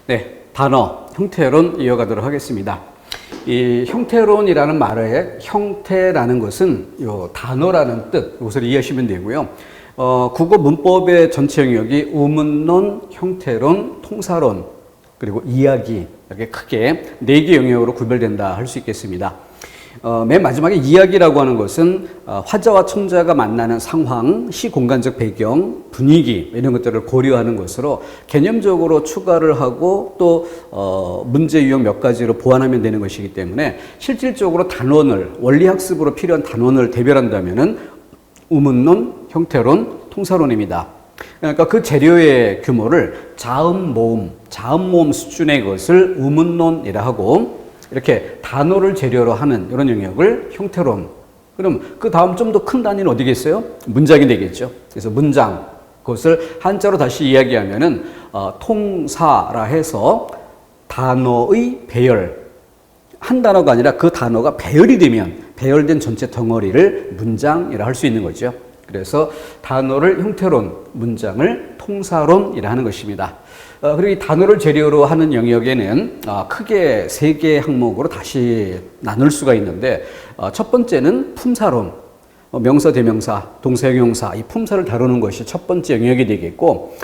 네, 단어, 형태론 이어가도록 하겠습니다. 이 형태론이라는 말의 형태라는 것은 요 단어라는 뜻, 이것을 이해하시면 되고요. 국어 문법의 전체 영역이 우문론, 형태론, 통사론, 그리고 이야기, 이렇게 크게 4개 영역으로 구별된다 할 수 있겠습니다. 맨 마지막에 이야기라고 하는 것은 화자와 청자가 만나는 상황, 시공간적 배경, 분위기 이런 것들을 고려하는 것으로 개념적으로 추가를 하고 또 문제 유형 몇 가지로 보완하면 되는 것이기 때문에 실질적으로 단원을 원리학습으로 필요한 단원을 대별한다면은 우문론, 형태론, 통사론입니다. 그러니까 그 재료의 규모를 자음 모음 수준의 것을 우문론이라 하고 이렇게 단어를 재료로 하는 이런 영역을 형태론. 그럼 그 다음 좀 더 큰 단위는 어디겠어요? 문장이 되겠죠. 그래서 문장, 그것을 한자로 다시 이야기하면은 통사라 해서 단어의 배열. 한 단어가 아니라 그 단어가 배열이 되면 배열된 전체 덩어리를 문장이라 할 수 있는 거죠. 그래서 단어를 형태론, 문장을 통사론이라 하는 것입니다. 그리고 이 단어를 재료로 하는 영역에는 크게 3개의 항목으로 다시 나눌 수가 있는데 첫 번째는 품사론, 명사, 대명사, 동사, 형용사 이 품사를 다루는 것이 첫 번째 영역이 되겠고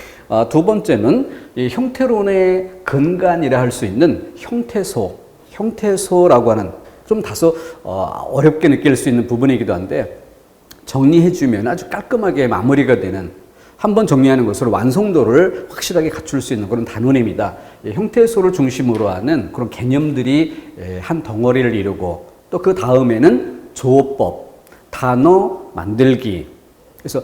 두 번째는 이 형태론의 근간이라 할 수 있는 형태소라고 하는 좀 다소 어렵게 느낄 수 있는 부분이기도 한데 정리해주면 아주 깔끔하게 마무리가 되는 한번 정리하는 것으로 완성도를 확실하게 갖출 수 있는 그런 단원입니다. 형태소를 중심으로 하는 그런 개념들이 한 덩어리를 이루고 또 그 다음에는 조어법, 단어 만들기. 그래서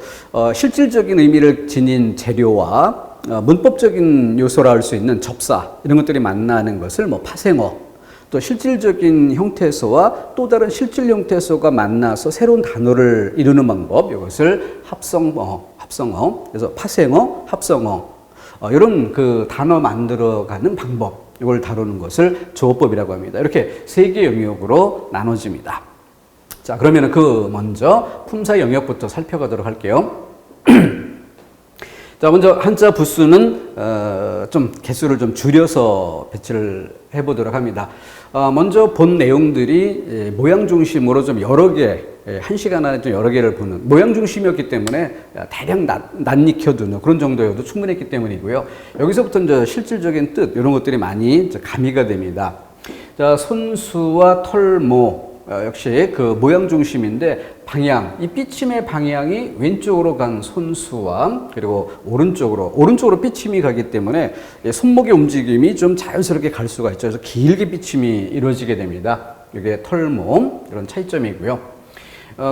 실질적인 의미를 지닌 재료와 문법적인 요소라 할 수 있는 접사 이런 것들이 만나는 것을 파생어, 또 실질적인 형태소와 또 다른 실질 형태소가 만나서 새로운 단어를 이루는 방법, 이것을 합성어, 그래서 파생어, 합성어, 이런 그 단어 만들어가는 방법, 이걸 다루는 것을 조어법이라고 합니다. 이렇게 3개 영역으로 나눠집니다. 자, 그러면 먼저 품사 영역부터 살펴가도록 할게요. 자, 먼저 한자 부수는 좀 개수를 좀 줄여서 배치를 해보도록 합니다. 먼저 본 내용들이 모양 중심으로 좀 여러 개, 한 시간 안에 좀 여러 개를 보는 모양 중심이었기 때문에 대략 낯익혀두는 그런 정도여도 충분했기 때문이고요. 여기서부터 이제 실질적인 뜻 이런 것들이 많이 가미가 됩니다. 자, 손수와 털모 역시 그 모양 중심인데 방향, 이 삐침의 방향이 왼쪽으로 간 손수와 그리고 오른쪽으로 삐침이 가기 때문에 손목의 움직임이 좀 자연스럽게 갈 수가 있죠. 그래서 길게 삐침이 이루어지게 됩니다. 이게 털모 이런 차이점이고요.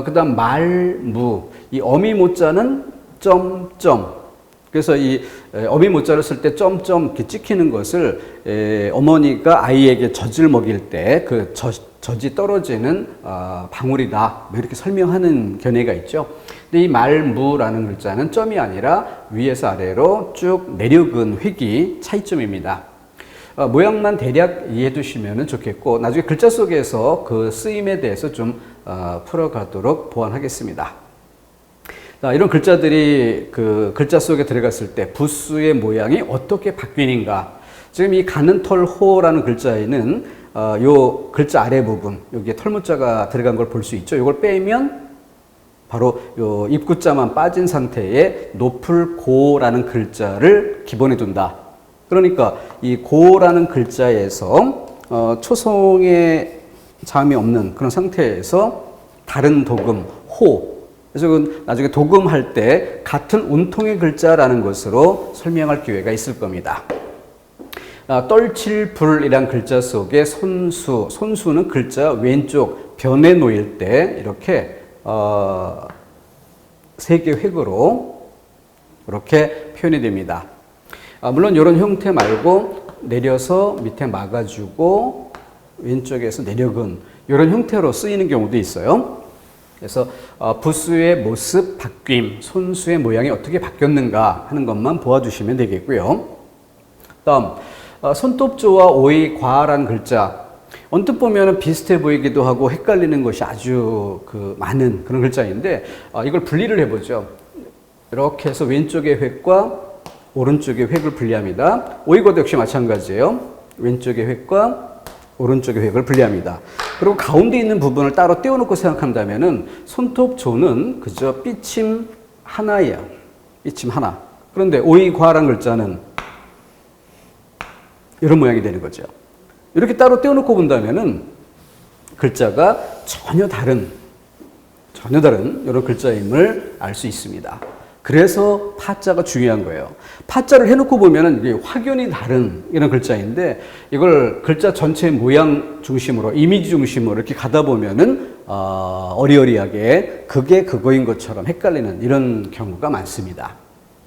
그 다음 말무, 이 어미 모자는 점점. 그래서 이 어미 모자를 쓸 때 점점 이렇게 찍히는 것을 어머니가 아이에게 젖을 먹일 때 그 젖이 떨어지는 방울이다, 이렇게 설명하는 견해가 있죠. 근데 이 말무라는 글자는 점이 아니라 위에서 아래로 쭉 내려근 획이 차이점입니다. 모양만 대략 이해해 두시면 좋겠고 나중에 글자 속에서 그 쓰임에 대해서 좀 풀어가도록 보완하겠습니다. 이런 글자들이 그 글자 속에 들어갔을 때 부수의 모양이 어떻게 바뀌는가. 지금 이 가는 털호라는 글자에는 요 글자 아래 부분, 여기에 털무자가 들어간 걸 볼 수 있죠. 이걸 빼면 바로 요 입구자만 빠진 상태에 높을 고라는 글자를 기본에 둔다. 그러니까 이 고라는 글자에서 초성의 자음이 없는 그런 상태에서 다른 도금, 호. 그래서 나중에 도금할 때 같은 운통의 글자라는 것으로 설명할 기회가 있을 겁니다. 떨칠불이란 글자 속에 손수는 글자 왼쪽 변에 놓일 때 이렇게 3개 획으로 이렇게 표현이 됩니다. 물론 이런 형태 말고 내려서 밑에 막아주고 왼쪽에서 내려근 이런 형태로 쓰이는 경우도 있어요. 그래서 부수의 모습 바뀜, 손수의 모양이 어떻게 바뀌었는가 하는 것만 보아주시면 되겠고요. 다음 손톱조와 오의 과라는 글자, 언뜻 보면 비슷해 보이기도 하고 헷갈리는 것이 아주 많은 그런 글자인데 이걸 분리를 해보죠. 이렇게 해서 왼쪽의 획과 오른쪽의 획을 분리합니다. 오이고도 역시 마찬가지예요. 왼쪽의 획과 오른쪽의 획을 분리합니다. 그리고 가운데 있는 부분을 따로 떼어놓고 생각한다면은 손톱조는 그저 삐침 하나예요. 삐침 하나. 그런데 오이과란 글자는 이런 모양이 되는 거죠. 이렇게 따로 떼어놓고 본다면은 글자가 전혀 다른 이런 글자임을 알 수 있습니다. 그래서 파자가 중요한 거예요. 파자를 해놓고 보면은 이게 확연히 다른 이런 글자인데 이걸 글자 전체 모양 중심으로 이미지 중심으로 이렇게 가다 보면은 어리어리하게 그게 그거인 것처럼 헷갈리는 이런 경우가 많습니다.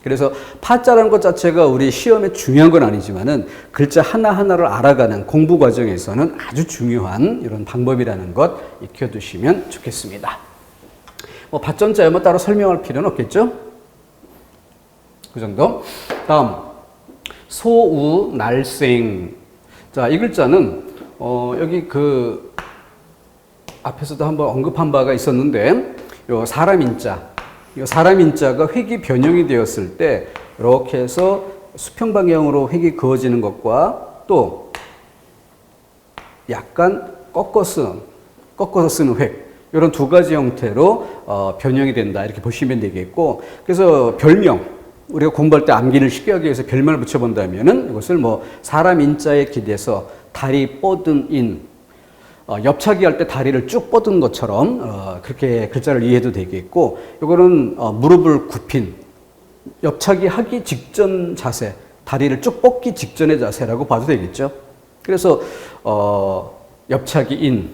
그래서 파자라는 것 자체가 우리 시험에 중요한 건 아니지만은 글자 하나하나를 알아가는 공부 과정에서는 아주 중요한 이런 방법이라는 것 익혀두시면 좋겠습니다. 뭐 밭전자야 뭐 따로 설명할 필요는 없겠죠? 그 정도. 다음 소우 날생. 자, 이 글자는 여기 그 앞에서도 한번 언급한 바가 있었는데 요 사람 인자가 획이 변형이 되었을 때 이렇게 해서 수평 방향으로 획이 그어지는 것과 또 약간 꺾어서 쓰는 획, 이런 두 가지 형태로 변형이 된다 이렇게 보시면 되겠고, 그래서 별명, 우리가 공부할 때 암기를 쉽게 하기 위해서 별명을 붙여본다면은 이것을 뭐 사람 인자에 기대서 다리 뻗은 인, 옆차기 할 때 다리를 쭉 뻗은 것처럼 그렇게 글자를 이해해도 되겠고, 이거는 무릎을 굽힌 옆차기 하기 직전 자세, 다리를 쭉 뻗기 직전의 자세라고 봐도 되겠죠. 그래서 옆차기 인,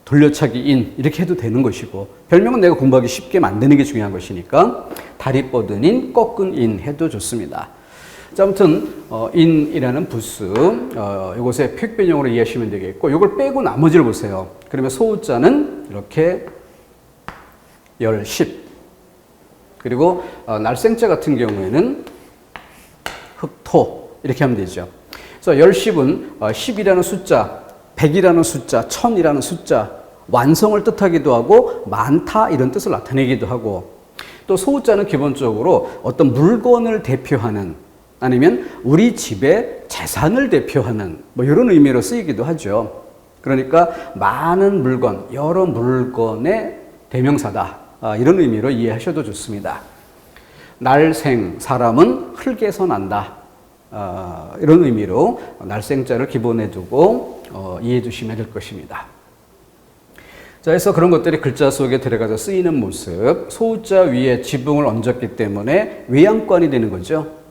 돌려차기 인 이렇게 해도 되는 것이고, 별명은 내가 공부하기 쉽게 만드는 게 중요한 것이니까 다리 뻗은 인, 꺾은 인 해도 좋습니다. 자, 아무튼 인이라는 부수 이것의 획 변형으로 이해하시면 되겠고, 이걸 빼고 나머지를 보세요. 그러면 소우자는 이렇게 열, 10. 그리고 날생자 같은 경우에는 흑토 이렇게 하면 되죠. 그래서 열, 10은 10이라는 숫자, 100이라는 숫자, 1000이라는 숫자, 완성을 뜻하기도 하고 많다 이런 뜻을 나타내기도 하고, 또 소우자는 기본적으로 어떤 물건을 대표하는, 아니면 우리 집의 재산을 대표하는 뭐 이런 의미로 쓰이기도 하죠. 그러니까 많은 물건, 여러 물건의 대명사다, 이런 의미로 이해하셔도 좋습니다. 날생, 사람은 흙에서 난다, 이런 의미로 날생자를 기본에 두고 이해해 주시면 될 것입니다. 자, 그래서 그런 것들이 글자 속에 들어가서 쓰이는 모습, 소자 위에 지붕을 얹었기 때문에 외양관이 되는 거죠.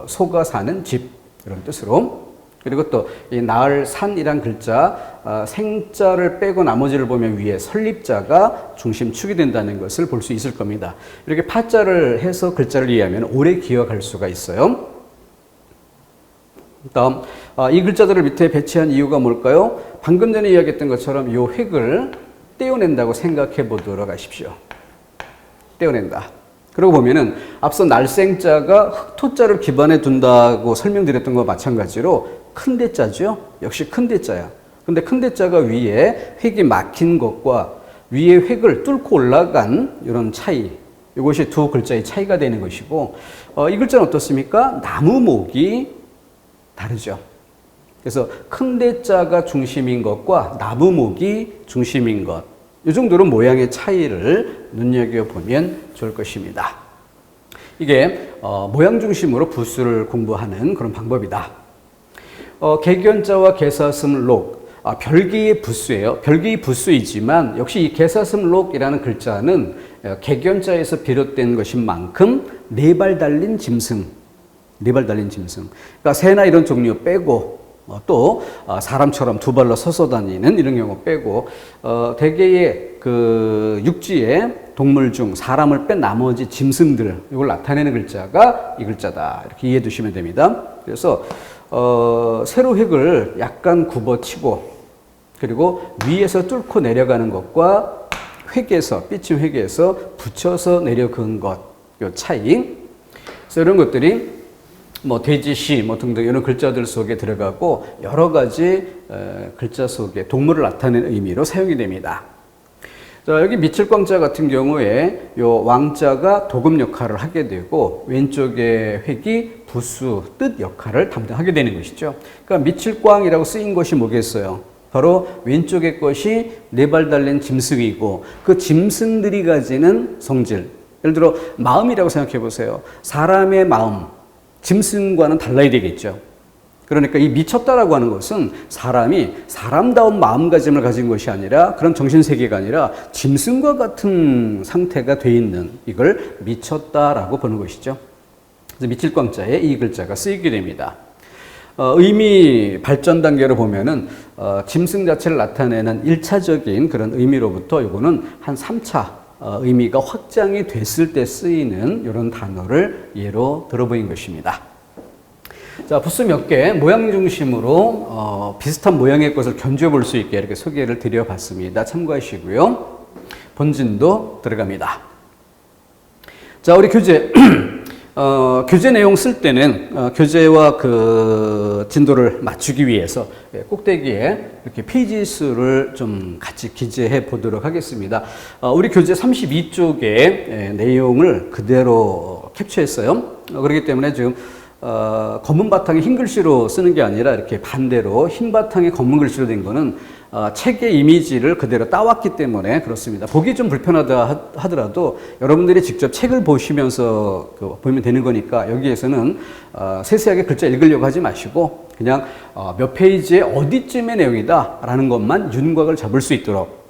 소가 사는 집, 이런 뜻으로. 그리고 또 이 나을 산이란 글자, 생자를 빼고 나머지를 보면 위에 설립자가 중심축이 된다는 것을 볼 수 있을 겁니다. 이렇게 파자를 해서 글자를 이해하면 오래 기억할 수가 있어요. 다음, 이 글자들을 밑에 배치한 이유가 뭘까요? 방금 전에 이야기했던 것처럼 이 획을 떼어낸다고 생각해 보도록 하십시오. 떼어낸다. 그러고 보면은 앞서 날생자가 흑토자를 기반에 둔다고 설명드렸던 것과 마찬가지로 큰 대자죠. 역시 큰 대자야. 근데 큰 대자가 위에 획이 막힌 것과 위에 획을 뚫고 올라간 이런 차이, 이것이 두 글자의 차이가 되는 것이고, 이 글자는 어떻습니까? 나무목이 다르죠. 그래서 큰 대자가 중심인 것과 나무목이 중심인 것, 이 정도로 모양의 차이를 눈여겨보면 좋을 것입니다. 이게 모양 중심으로 부수를 공부하는 그런 방법이다. 개견자와 개사슴록, 별개의 부수예요. 별개의 부수이지만 역시 이 개사슴록이라는 글자는 개견자에서 비롯된 것인 만큼 네 발 달린 짐승, 그러니까 새나 이런 종류 빼고, 또 사람처럼 두 발로 서서 다니는 이런 경우 빼고, 대개의 그 육지의 동물 중 사람을 뺀 나머지 짐승들, 이걸 나타내는 글자가 이 글자다, 이렇게 이해해 두시면 됩니다. 그래서 세로 획을 약간 굽어치고, 그리고 위에서 뚫고 내려가는 것과 획에서, 삐침 획에서 붙여서 내려 그은 것, 이 차이. 그래서 이런 것들이 뭐 돼지시 뭐 등등 이런 글자들 속에 들어가고, 여러 가지 글자 속에 동물을 나타내는 의미로 사용이 됩니다. 자, 여기 미칠광자 같은 경우에 요 왕자가 도금 역할을 하게 되고 왼쪽의 획이 부수, 뜻 역할을 담당하게 되는 것이죠. 그러니까 미칠광이라고 쓰인 것이 뭐겠어요? 바로 왼쪽의 것이 네 발 달린 짐승이고 그 짐승들이 가지는 성질. 예를 들어 마음이라고 생각해 보세요. 사람의 마음, 짐승과는 달라야 되겠죠. 그러니까 이 미쳤다라고 하는 것은 사람이 사람다운 마음가짐을 가진 것이 아니라 그런 정신세계가 아니라 짐승과 같은 상태가 돼 있는 이걸 미쳤다라고 보는 것이죠. 그래서 미칠광자에 이 글자가 쓰이게 됩니다. 의미 발전 단계로 보면은 짐승 자체를 나타내는 1차적인 그런 의미로부터 이거는 한 3차 의미가 확장이 됐을 때 쓰이는 이런 단어를 예로 들어보인 것입니다. 자, 부스 몇 개 모양 중심으로 비슷한 모양의 것을 견주어 볼 수 있게 이렇게 소개를 드려봤습니다. 참고하시고요. 본진도 들어갑니다. 자, 우리 교재 교재 내용 쓸 때는 교재와 그 진도를 맞추기 위해서 꼭대기에 이렇게 페이지 수를 좀 같이 기재해 보도록 하겠습니다. 우리 교재 32쪽의 내용을 그대로 캡처했어요. 그렇기 때문에 지금 검은 바탕에 흰 글씨로 쓰는 게 아니라 이렇게 반대로 흰 바탕에 검은 글씨로 된 거는 책의 이미지를 그대로 따왔기 때문에 그렇습니다. 보기 좀 불편하다 하더라도 여러분들이 직접 책을 보시면서 보면 되는 거니까 여기에서는 세세하게 글자 읽으려고 하지 마시고 그냥 몇 페이지에 어디쯤의 내용이다 라는 것만 윤곽을 잡을 수 있도록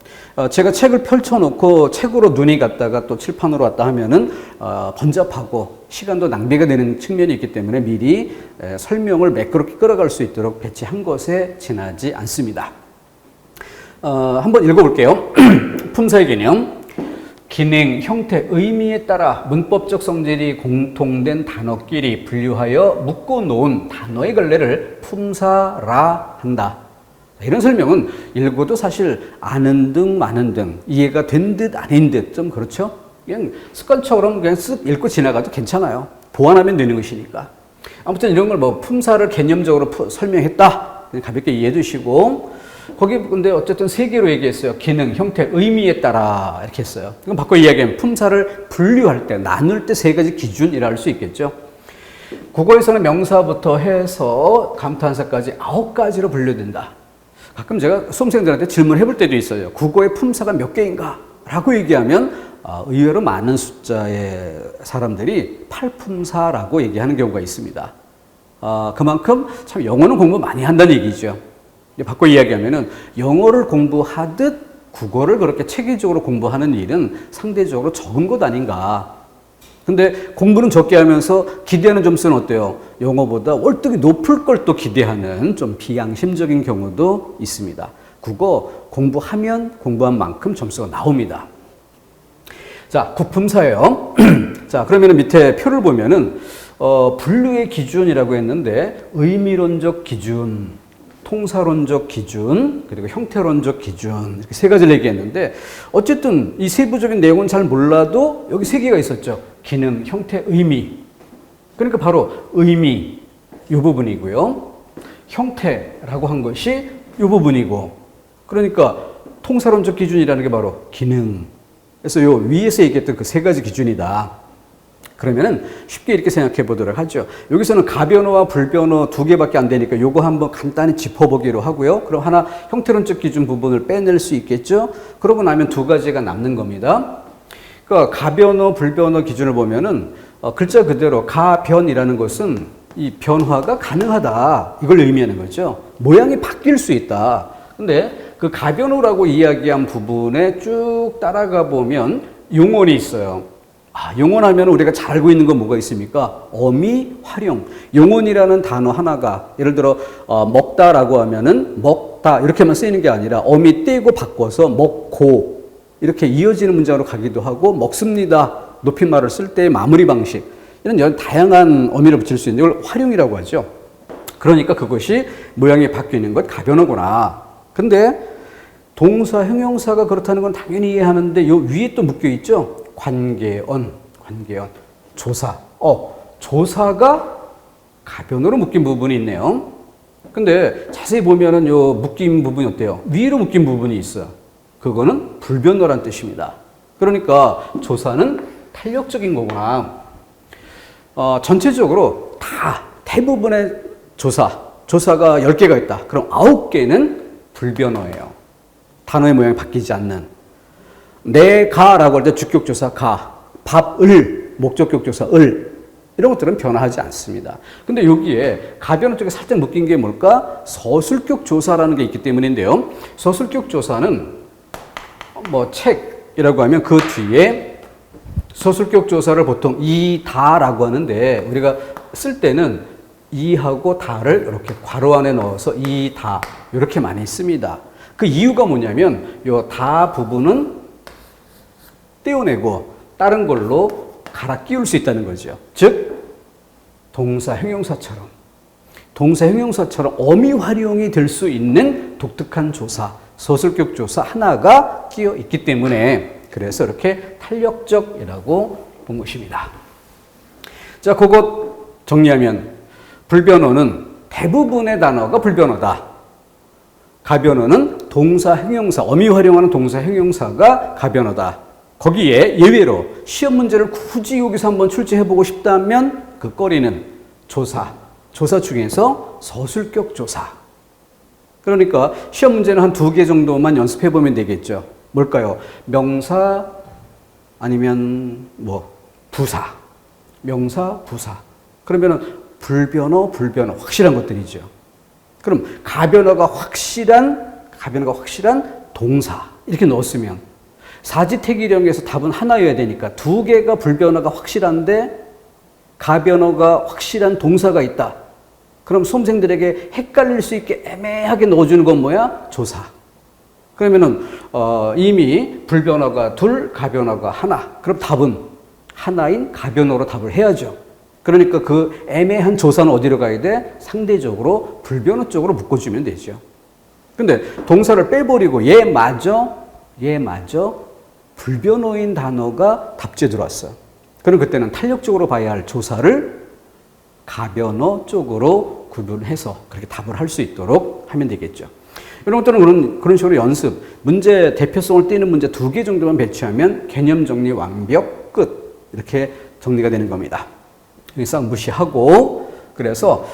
제가 책을 펼쳐놓고 책으로 눈이 갔다가 또 칠판으로 왔다 하면은 번잡하고 시간도 낭비가 되는 측면이 있기 때문에 미리 설명을 매끄럽게 끌어갈 수 있도록 배치한 것에 지나지 않습니다. 한번 읽어볼게요. 품사의 개념. 기능, 형태, 의미에 따라 문법적 성질이 공통된 단어끼리 분류하여 묶어놓은 단어의 걸레를 품사라 한다. 이런 설명은 읽어도 사실 아는 등 마는 등 이해가 된 듯 아닌 듯 좀 그렇죠? 그냥 습관처럼 그냥 쓱 읽고 지나가도 괜찮아요. 보완하면 되는 것이니까. 아무튼 이런 걸 뭐 품사를 개념적으로 설명했다. 그냥 가볍게 이해해 주시고 거기 근데 어쨌든 세 개로 얘기했어요. 기능, 형태, 의미에 따라 이렇게 했어요. 이건 바꿔 이야기하면 품사를 분류할 때, 나눌 때 세 가지 기준이라 할 수 있겠죠. 국어에서는 명사부터 해서 감탄사까지 9가지로 분류된다. 가끔 제가 수험생들한테 질문해 볼 때도 있어요. 국어의 품사가 몇 개인가? 라고 얘기하면 의외로 많은 숫자의 사람들이 8품사라고 얘기하는 경우가 있습니다. 그만큼 참 영어는 공부 많이 한다는 얘기죠. 바꿔 이야기하면은 영어를 공부하듯 국어를 그렇게 체계적으로 공부하는 일은 상대적으로 적은 것 아닌가. 근데 공부는 적게 하면서 기대하는 점수는 어때요? 영어보다 월등히 높을 걸 또 기대하는 좀 비양심적인 경우도 있습니다. 국어 공부하면 공부한 만큼 점수가 나옵니다. 자, 국품사예요. 자, 그러면 밑에 표를 보면은 분류의 기준이라고 했는데 의미론적 기준, 통사론적 기준, 그리고 형태론적 기준 이렇게 세 가지를 얘기했는데 어쨌든 이 세부적인 내용은 잘 몰라도 여기 세 개가 있었죠. 기능, 형태, 의미. 그러니까 바로 의미 이 부분이고요. 형태라고 한 것이 이 부분이고 그러니까 통사론적 기준이라는 게 바로 기능. 그래서 요 위에서 얘기했던 그 세 가지 기준이다. 그러면은 쉽게 이렇게 생각해 보도록 하죠. 여기서는 가변어와 불변어 두 개밖에 안 되니까 요거 한번 간단히 짚어보기로 하고요. 그럼 하나 형태론적 기준 부분을 빼낼 수 있겠죠. 그러고 나면 두 가지가 남는 겁니다. 그러니까 가변어, 불변어 기준을 보면은 글자 그대로 가변이라는 것은 이 변화가 가능하다. 이걸 의미하는 거죠. 모양이 바뀔 수 있다. 근데 그 가변어라고 이야기한 부분에 쭉 따라가 보면 용언이 있어요. 용언하면 우리가 잘 알고 있는 건 뭐가 있습니까? 어미, 활용. 용언이라는 단어 하나가 예를 들어 먹다라고 하면은 먹다 이렇게만 쓰이는 게 아니라 어미 떼고 바꿔서 먹고 이렇게 이어지는 문장으로 가기도 하고 먹습니다. 높임말을 쓸 때의 마무리 방식 이런 다양한 어미를 붙일 수 있는 걸 활용이라고 하죠. 그러니까 그것이 모양이 바뀌는 것 가변어구나. 근데 동사, 형용사가 그렇다는 건 당연히 이해하는데 요 위에 또 묶여 있죠. 관계언, 조사. 조사가 가변으로 묶인 부분이 있네요. 근데 자세히 보면은 요 묶인 부분이 어때요? 위로 묶인 부분이 있어요. 그거는 불변어란 뜻입니다. 그러니까 조사는 탄력적인 거구나. 전체적으로 대부분의 조사가 10개가 있다. 그럼 9개는 불변어예요. 단어의 모양이 바뀌지 않는. 내가라고 할 때 주격조사 가, 밥을, 목적격조사 을, 이런 것들은 변화하지 않습니다. 근데 여기에 가변어 쪽에 살짝 묶인 게 뭘까? 서술격 조사라는 게 있기 때문인데요. 서술격 조사는 책이라고 하면 그 뒤에 서술격 조사를 보통 이, 다라고 하는데 우리가 쓸 때는 이하고 다를 이렇게 괄호 안에 넣어서 이, 다 이렇게 많이 씁니다. 그 이유가 뭐냐면 요 다 부분은 떼어내고 다른 걸로 갈아 끼울 수 있다는 거죠. 즉 동사, 형용사처럼 어미 활용이 될 수 있는 독특한 조사, 서술격 조사 하나가 끼어 있기 때문에 그래서 이렇게 탄력적이라고 본 것입니다. 자, 그것 정리하면 불변어는 대부분의 단어가 불변어다. 가변어는 동사, 형용사, 어미 활용하는 동사, 형용사가 가변어다. 거기에 예외로 시험 문제를 굳이 여기서 한번 출제해보고 싶다면 그 거리는 조사 중에서 서술격 조사. 그러니까 시험 문제는 한 2개 정도만 연습해보면 되겠죠. 뭘까요? 명사 아니면 부사. 명사, 부사. 그러면은 불변어 확실한 것들이죠. 그럼 가변어가 확실한 동사 이렇게 넣었으면 사지태기령에서 답은 하나여야 되니까 2개가 불변어가 확실한데 가변어가 확실한 동사가 있다. 그럼 수험생들에게 헷갈릴 수 있게 애매하게 넣어주는 건 뭐야? 조사. 그러면은 이미 불변어가 2, 가변어가 1. 그럼 답은 하나인 가변어로 답을 해야죠. 그러니까 그 애매한 조사는 어디로 가야 돼? 상대적으로 불변어 쪽으로 묶어주면 되죠. 근데 동사를 빼버리고 얘마저 불변어인 단어가 답지에 들어왔어. 그럼 그때는 탄력적으로 봐야 할 조사를 가변어 쪽으로 구분해서 그렇게 답을 할 수 있도록 하면 되겠죠. 이런 것들은 그런 식으로 연습, 문제 대표성을 띠는 문제 2개 정도만 배치하면 개념 정리 완벽 끝. 이렇게 정리가 되는 겁니다. 싹 무시하고 그래서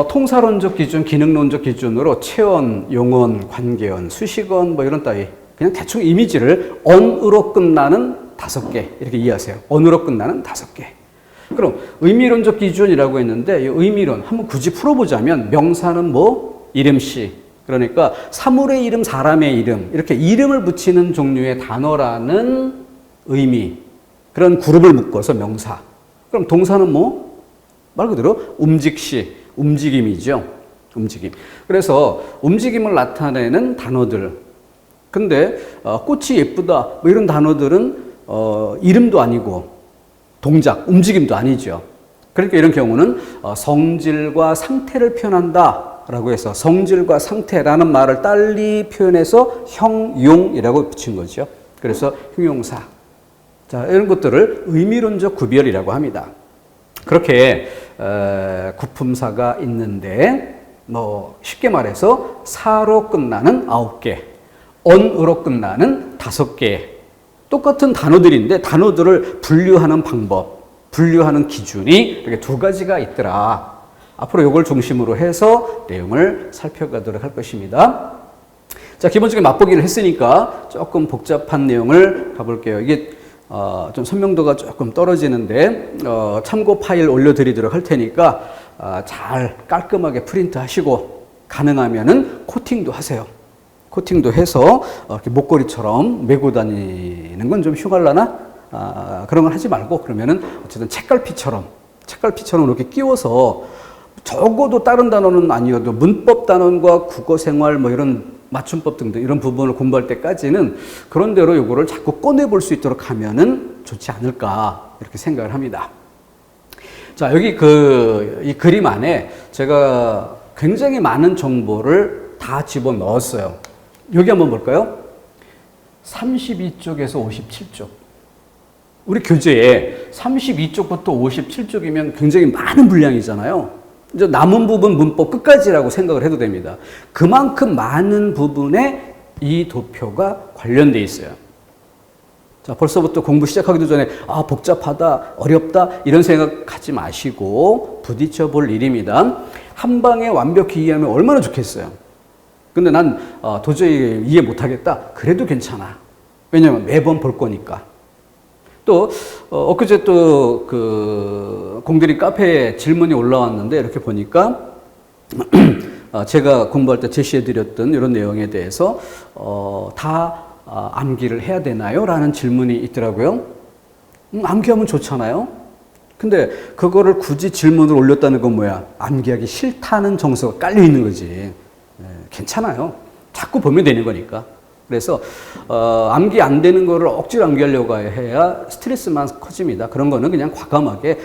통사론적 기준, 기능론적 기준으로 체언, 용언, 관계언, 수식언 이런 따위 그냥 대충 이미지를 언으로 끝나는 5개 이렇게 이해하세요. 언으로 끝나는 5개. 그럼 의미론적 기준이라고 했는데 이 의미론 한번 굳이 풀어보자면 명사는 이름씨. 그러니까 사물의 이름, 사람의 이름 이렇게 이름을 붙이는 종류의 단어라는 의미. 그런 그룹을 묶어서 명사. 그럼 동사는 말 그대로 움직시, 움직임이죠. 움직임. 그래서 움직임을 나타내는 단어들. 근데 꽃이 예쁘다 이런 단어들은 이름도 아니고 동작, 움직임도 아니죠. 그러니까 이런 경우는 성질과 상태를 표현한다 라고 해서 성질과 상태라는 말을 딸리 표현해서 형용이라고 붙인 거죠. 그래서 형용사. 자, 이런 것들을 의미론적 구별이라고 합니다. 그렇게 구품사가 있는데 쉽게 말해서 사로 끝나는 9개, 언으로 끝나는 5개. 똑같은 단어들인데 단어들을 분류하는 방법, 분류하는 기준이 이렇게 2가지가 있더라. 앞으로 이걸 중심으로 해서 내용을 살펴가도록 할 것입니다. 자, 기본적인 맛보기를 했으니까 조금 복잡한 내용을 가볼게요. 이게 좀 선명도가 조금 떨어지는데 참고 파일 올려드리도록 할 테니까 잘 깔끔하게 프린트 하시고 가능하면은 코팅도 하세요. 코팅도 해서 이렇게 목걸이처럼 메고 다니는 건 좀 흉할라나? 그런 걸 하지 말고 그러면은 어쨌든 책갈피처럼 이렇게 끼워서 적어도 다른 단어는 아니어도 문법 단원과 국어생활 이런 맞춤법 등등 이런 부분을 공부할 때까지는 그런 대로 요거를 자꾸 꺼내볼 수 있도록 하면은 좋지 않을까 이렇게 생각을 합니다. 자, 여기 이 그림 안에 제가 굉장히 많은 정보를 다 집어넣었어요. 여기 한번 볼까요? 32쪽에서 57쪽. 우리 교재에 32쪽부터 57쪽이면 굉장히 많은 분량이잖아요. 이제 남은 부분 문법 끝까지라고 생각을 해도 됩니다. 그만큼 많은 부분의 이 도표가 관련돼 있어요. 자, 벌써부터 공부 시작하기도 전에 복잡하다, 어렵다 이런 생각하지 마시고 부딪혀 볼 일입니다. 한 방에 완벽히 이해하면 얼마나 좋겠어요. 근데 난 도저히 이해 못하겠다. 그래도 괜찮아. 왜냐면 매번 볼 거니까. 또 엊그제 또 그 공들이 카페에 질문이 올라왔는데 이렇게 보니까 제가 공부할 때 제시해드렸던 이런 내용에 대해서 다 암기를 해야 되나요? 라는 질문이 있더라고요. 암기하면 좋잖아요. 근데 그거를 굳이 질문을 올렸다는 건 뭐야? 암기하기 싫다는 정서가 깔려 있는 거지. 괜찮아요. 자꾸 보면 되는 거니까. 그래서 암기 안 되는 거를 억지로 암기하려고 해야 스트레스만 커집니다. 그런 거는 그냥 과감하게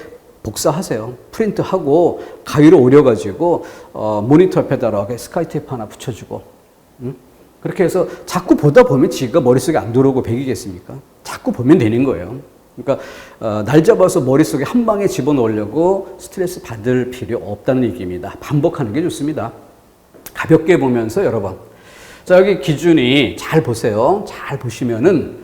복사하세요. 프린트하고 가위로 오려가지고 모니터 앞에다가 스카이 테이프 하나 붙여주고 그렇게 해서 자꾸 보다 보면 지가 머릿속에 안 들어오고 배기겠습니까? 자꾸 보면 되는 거예요. 그러니까 날 잡아서 머릿속에 한 방에 집어넣으려고 스트레스 받을 필요 없다는 얘기입니다. 반복하는 게 좋습니다. 가볍게 보면서 여러 번. 자, 여기 기준이 잘 보세요. 잘 보시면은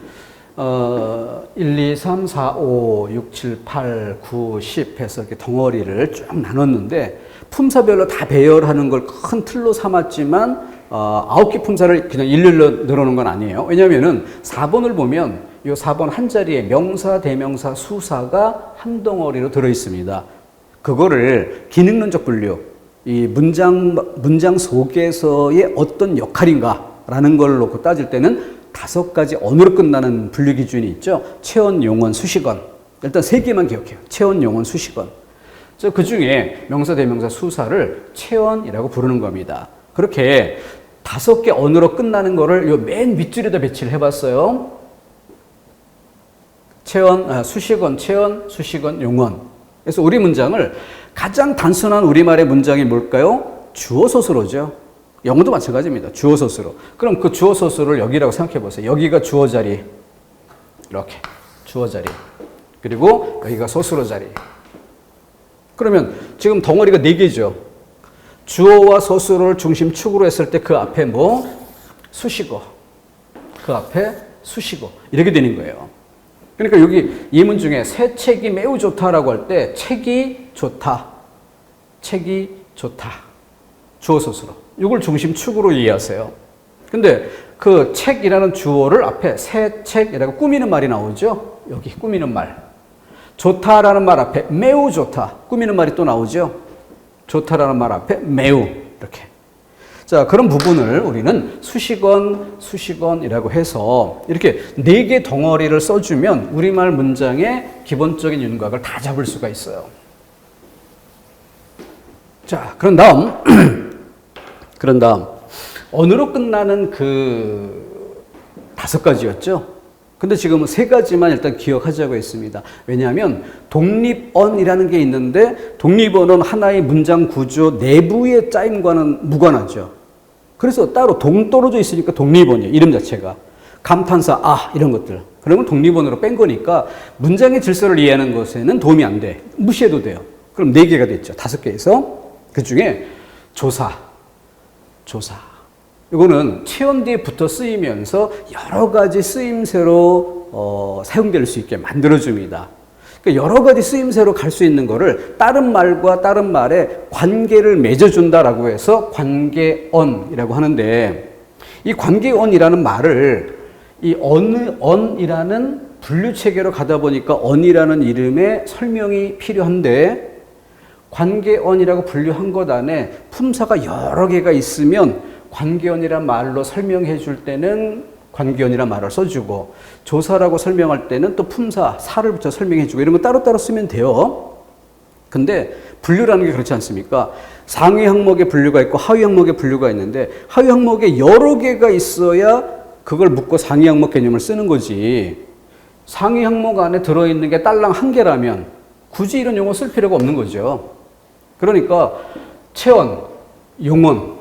1, 2, 3, 4, 5, 6, 7, 8, 9, 10 해서 이렇게 덩어리를 쭉 나눴는데 품사별로 다 배열하는 걸 큰 틀로 삼았지만 9개 품사를 그냥 일일로 늘어놓은 건 아니에요. 왜냐하면은 4번을 보면 이 4번 한 자리에 명사, 대명사, 수사가 한 덩어리로 들어 있습니다. 그거를 기능론적 분류, 이 문장 속에서의 어떤 역할인가라는 걸 놓고 따질 때는 5가지 언어로 끝나는 분류 기준이 있죠. 체언, 용언, 수식언. 일단 3개만 기억해요. 체언, 용언, 수식언. 그 중에 명사, 대명사, 수사를 체언이라고 부르는 겁니다. 그렇게 5개 언어로 끝나는 거를 요 맨 윗줄에다 배치를 해봤어요. 체언, 수식언, 체언, 수식언, 용언. 그래서 우리 문장을 가장 단순한 우리말의 문장이 뭘까요? 주어 서술어죠. 영어도 마찬가지입니다. 주어 서술어. 그럼 그 주어 서술어를 여기라고 생각해 보세요. 여기가 주어 자리. 이렇게. 주어 자리. 그리고 여기가 서술어 자리. 그러면 지금 덩어리가 4개죠. 주어와 서술어를 중심축으로 했을 때 그 앞에 뭐? 수식어. 그 앞에 수식어. 이렇게 되는 거예요. 그러니까 여기 예문 중에 새 책이 매우 좋다라고 할 때 책이 좋다. 책이 좋다. 주어 서술어. 이걸 중심축으로 이해하세요. 근데 그 책이라는 주어를 앞에 새 책이라고 꾸미는 말이 나오죠. 여기 꾸미는 말. 좋다라는 말 앞에 매우 좋다. 꾸미는 말이 또 나오죠. 좋다라는 말 앞에 매우 이렇게. 자, 그런 부분을 우리는 수식언이라고 해서 이렇게 4개 덩어리를 써주면 우리말 문장의 기본적인 윤곽을 다 잡을 수가 있어요. 자, 그런 다음 언어로 끝나는 그 5가지였죠. 근데 지금은 3가지만 일단 기억하자고 했습니다. 왜냐하면 독립언이라는 게 있는데 독립언은 하나의 문장 구조 내부의 짜임과는 무관하죠. 그래서 따로 동떨어져 있으니까 독립언이에요. 이름 자체가. 감탄사, 이런 것들. 그러면 독립언으로 뺀 거니까 문장의 질서를 이해하는 것에는 도움이 안 돼. 무시해도 돼요. 그럼 4개가 됐죠. 5개에서. 그 중에 조사. 이거는 체언 뒤에 붙어 쓰이면서 여러 가지 쓰임새로 사용될 수 있게 만들어줍니다. 그러니까 여러 가지 쓰임새로 갈 수 있는 거를 다른 말과 다른 말에 관계를 맺어준다라고 해서 관계언이라고 하는데 이 관계언이라는 말을 이 언이라는 분류체계로 가다 보니까 언이라는 이름의 설명이 필요한데 관계언이라고 분류한 것 안에 품사가 여러 개가 있으면 관계언이란 말로 설명해 줄 때는 관계언이란 말을 써주고 조사라고 설명할 때는 또 품사, 사를 붙여 설명해 주고 이런 거 따로따로 쓰면 돼요. 근데 분류라는 게 그렇지 않습니까? 상위 항목의 분류가 있고 하위 항목의 분류가 있는데 하위 항목에 여러 개가 있어야 그걸 묶고 상위 항목 개념을 쓰는 거지. 상위 항목 안에 들어있는 게 딸랑 1개라면 굳이 이런 용어 쓸 필요가 없는 거죠. 그러니까 체언, 용언,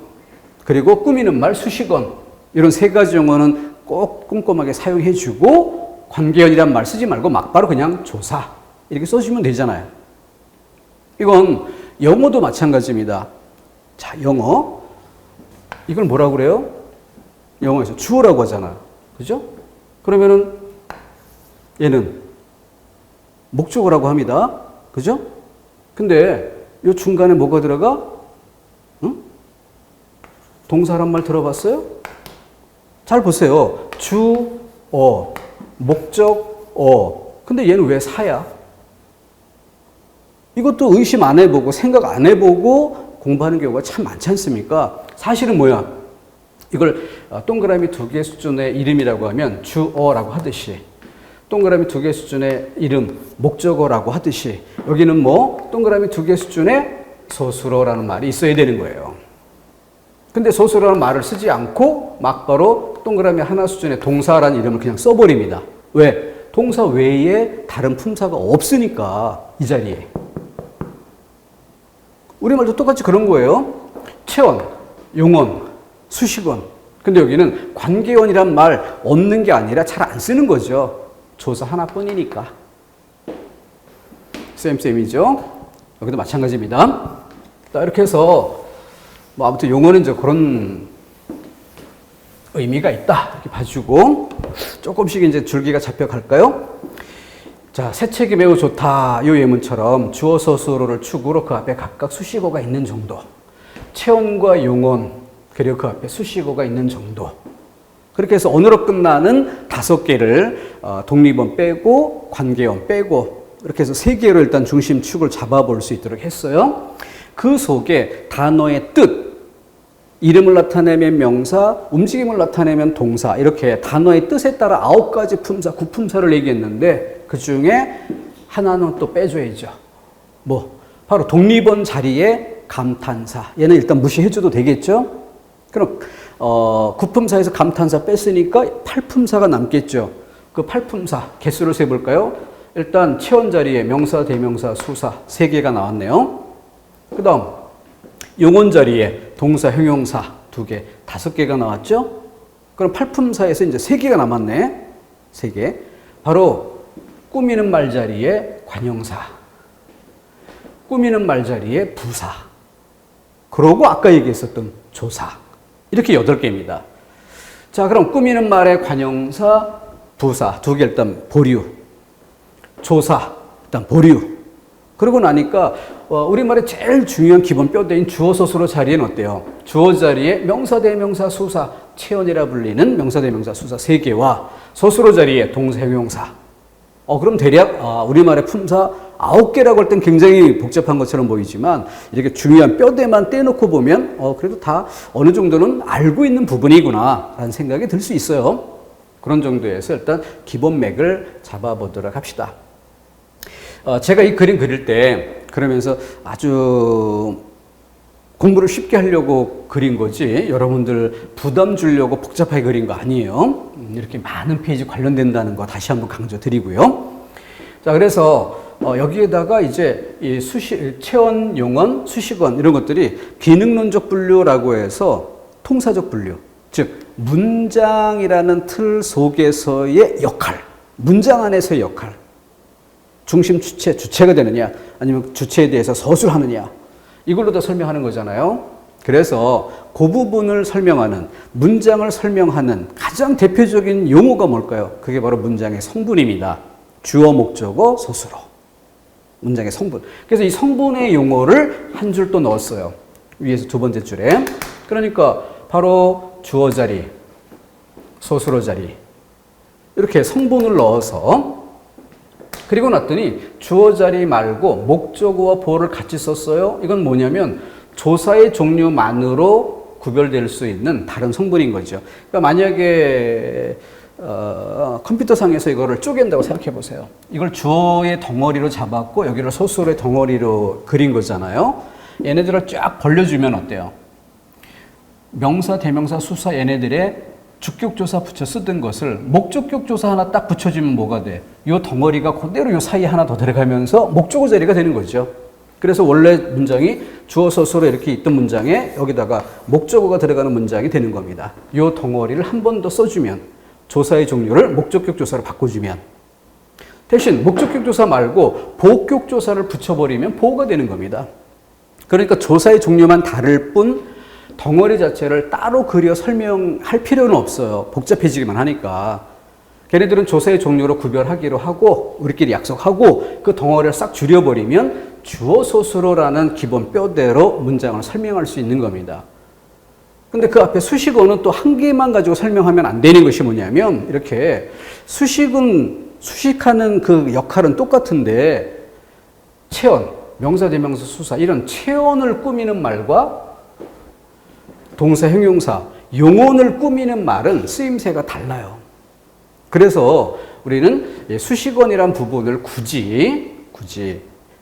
그리고 꾸미는 말, 수식언 이런 3가지 용어는 꼭 꼼꼼하게 사용해주고 관계언이란 말 쓰지 말고 막바로 그냥 조사 이렇게 써주면 되잖아요. 이건 영어도 마찬가지입니다. 자, 영어 이걸 뭐라고 그래요? 영어에서 주어라고 하잖아. 그죠? 그러면은 얘는 목적어라고 합니다. 그죠? 근데 이 중간에 뭐가 들어가? 응? 동사란 말 들어봤어요? 잘 보세요. 주어, 목적어. 근데 얘는 왜 사야? 이것도 의심 안 해보고 생각 안 해보고 공부하는 경우가 참 많지 않습니까? 사실은 뭐야? 이걸 동그라미 2개 수준의 이름이라고 하면 주어라고 하듯이, 동그라미 2개 수준의 이름 목적어라고 하듯이, 여기는 뭐 동그라미 2개 수준의 서술어라는 말이 있어야 되는 거예요. 근데 서술어라는 말을 쓰지 않고 막바로 동그라미 하나 수준의 동사라는 이름을 그냥 써버립니다. 왜? 동사 외에 다른 품사가 없으니까 이 자리에. 우리말도 똑같이 그런 거예요. 체원, 용언, 수식원. 근데 여기는 관계원이란 말 없는 게 아니라 잘 안 쓰는 거죠. 조사 하나뿐이니까. 쌤이죠. 여기도 마찬가지입니다. 이렇게 해서 뭐 아무튼 용어는 이제 그런 의미가 있다 이렇게 봐주고, 조금씩 이제 줄기가 잡혀갈까요? 자, 새 책이 매우 좋다 이 예문처럼 주어 서술어를 축으로 그 앞에 각각 수식어가 있는 정도, 체언과 용언 그리고 그 앞에 수식어가 있는 정도, 그렇게 해서 언어로 끝나는 5개를 독립언 빼고 관계언 빼고 이렇게 해서 3개로 일단 중심축을 잡아볼 수 있도록 했어요. 그 속에 단어의 뜻, 이름을 나타내면 명사, 움직임을 나타내면 동사, 이렇게 단어의 뜻에 따라 9가지 품사, 9품사를 얘기했는데 그 중에 하나는 또 빼줘야죠. 뭐 바로 독립언 자리에 감탄사. 얘는 일단 무시해줘도 되겠죠. 그럼 9품사에서 감탄사 뺐으니까 8품사가 남겠죠. 그 8품사 개수를 세볼까요? 일단 체언 자리에 명사, 대명사, 수사 3개가 나왔네요. 그 다음 용언 자리에 동사, 형용사 2개, 5개가 나왔죠? 그럼 8품사에서 이제 3개가 남았네. 3개. 바로 꾸미는 말 자리에 관형사, 꾸미는 말 자리에 부사, 그러고 아까 얘기했었던 조사. 이렇게 8개입니다. 자, 그럼 꾸미는 말에 관형사, 부사 2개 일단 보류, 조사 일단 보류. 그러고 나니까 우리말의 제일 중요한 기본 뼈대인 주어 서술어 자리에는 어때요? 주어 자리에 명사, 대명사, 수사, 체언이라 불리는 명사, 대명사, 수사 3개와 서술어 자리에 동사, 형용사. 그럼 대략 우리말의 품사 9개라고 할 땐 굉장히 복잡한 것처럼 보이지만 이렇게 중요한 뼈대만 떼놓고 보면 그래도 다 어느 정도는 알고 있는 부분이구나 라는 생각이 들 수 있어요. 그런 정도에서 일단 기본 맥을 잡아보도록 합시다. 제가 이 그림 그릴 때 그러면서 아주 공부를 쉽게 하려고 그린 거지 여러분들 부담 주려고 복잡하게 그린 거 아니에요. 이렇게 많은 페이지 관련된다는 거 다시 한번 강조드리고요. 자, 그래서 여기에다가 이제 이 체언, 용언, 수식언 이런 것들이 기능론적 분류라고 해서 통사적 분류, 즉 문장이라는 틀 속에서의 역할, 문장 안에서의 역할, 중심 주체, 주체가 되느냐 아니면 주체에 대해서 서술하느냐, 이걸로 다 설명하는 거잖아요. 그래서 그 부분을 설명하는, 문장을 설명하는 가장 대표적인 용어가 뭘까요? 그게 바로 문장의 성분입니다. 주어, 목적어, 서술어. 문장의 성분. 그래서 이 성분의 용어를 한 줄 또 넣었어요. 위에서 2번째 줄에. 그러니까 바로 주어 자리, 서술어 자리. 이렇게 성분을 넣어서, 그리고 났더니 주어 자리 말고 목적어와 보어를 같이 썼어요. 이건 뭐냐면 조사의 종류만으로 구별될 수 있는 다른 성분인 거죠. 그러니까 만약에 컴퓨터상에서 이거를 쪼갠다고 생각해 보세요. 이걸 주어의 덩어리로 잡았고 여기를 서술의 덩어리로 그린 거잖아요. 얘네들을 쫙 벌려주면 어때요? 명사, 대명사, 수사 얘네들의 주격조사 붙여 쓰던 것을 목적격조사 하나 딱 붙여주면 뭐가 돼? 이 덩어리가 그대로 이 사이에 하나 더 들어가면서 목적어 자리가 되는 거죠. 그래서 원래 문장이 주어, 서술어 이렇게 있던 문장에 여기다가 목적어가 들어가는 문장이 되는 겁니다. 이 덩어리를 한 번 더 써주면, 조사의 종류를 목적격 조사로 바꿔주면, 대신 목적격 조사 말고 보격 조사를 붙여버리면 보호가 되는 겁니다. 그러니까 조사의 종류만 다를 뿐 덩어리 자체를 따로 그려 설명할 필요는 없어요. 복잡해지기만 하니까. 걔네들은 조사의 종류로 구별하기로 하고 우리끼리 약속하고 그 덩어리를 싹 줄여버리면 주어 소수로라는 기본 뼈대로 문장을 설명할 수 있는 겁니다. 근데 그 앞에 수식어는 또 한 개만 가지고 설명하면 안 되는 것이 뭐냐면 이렇게 수식하는 그 역할은 똑같은데 체언, 명사, 대명사, 수사 이런 체언을 꾸미는 말과 동사, 형용사, 용언을 꾸미는 말은 쓰임새가 달라요. 그래서 우리는 수식어이란 부분을 굳이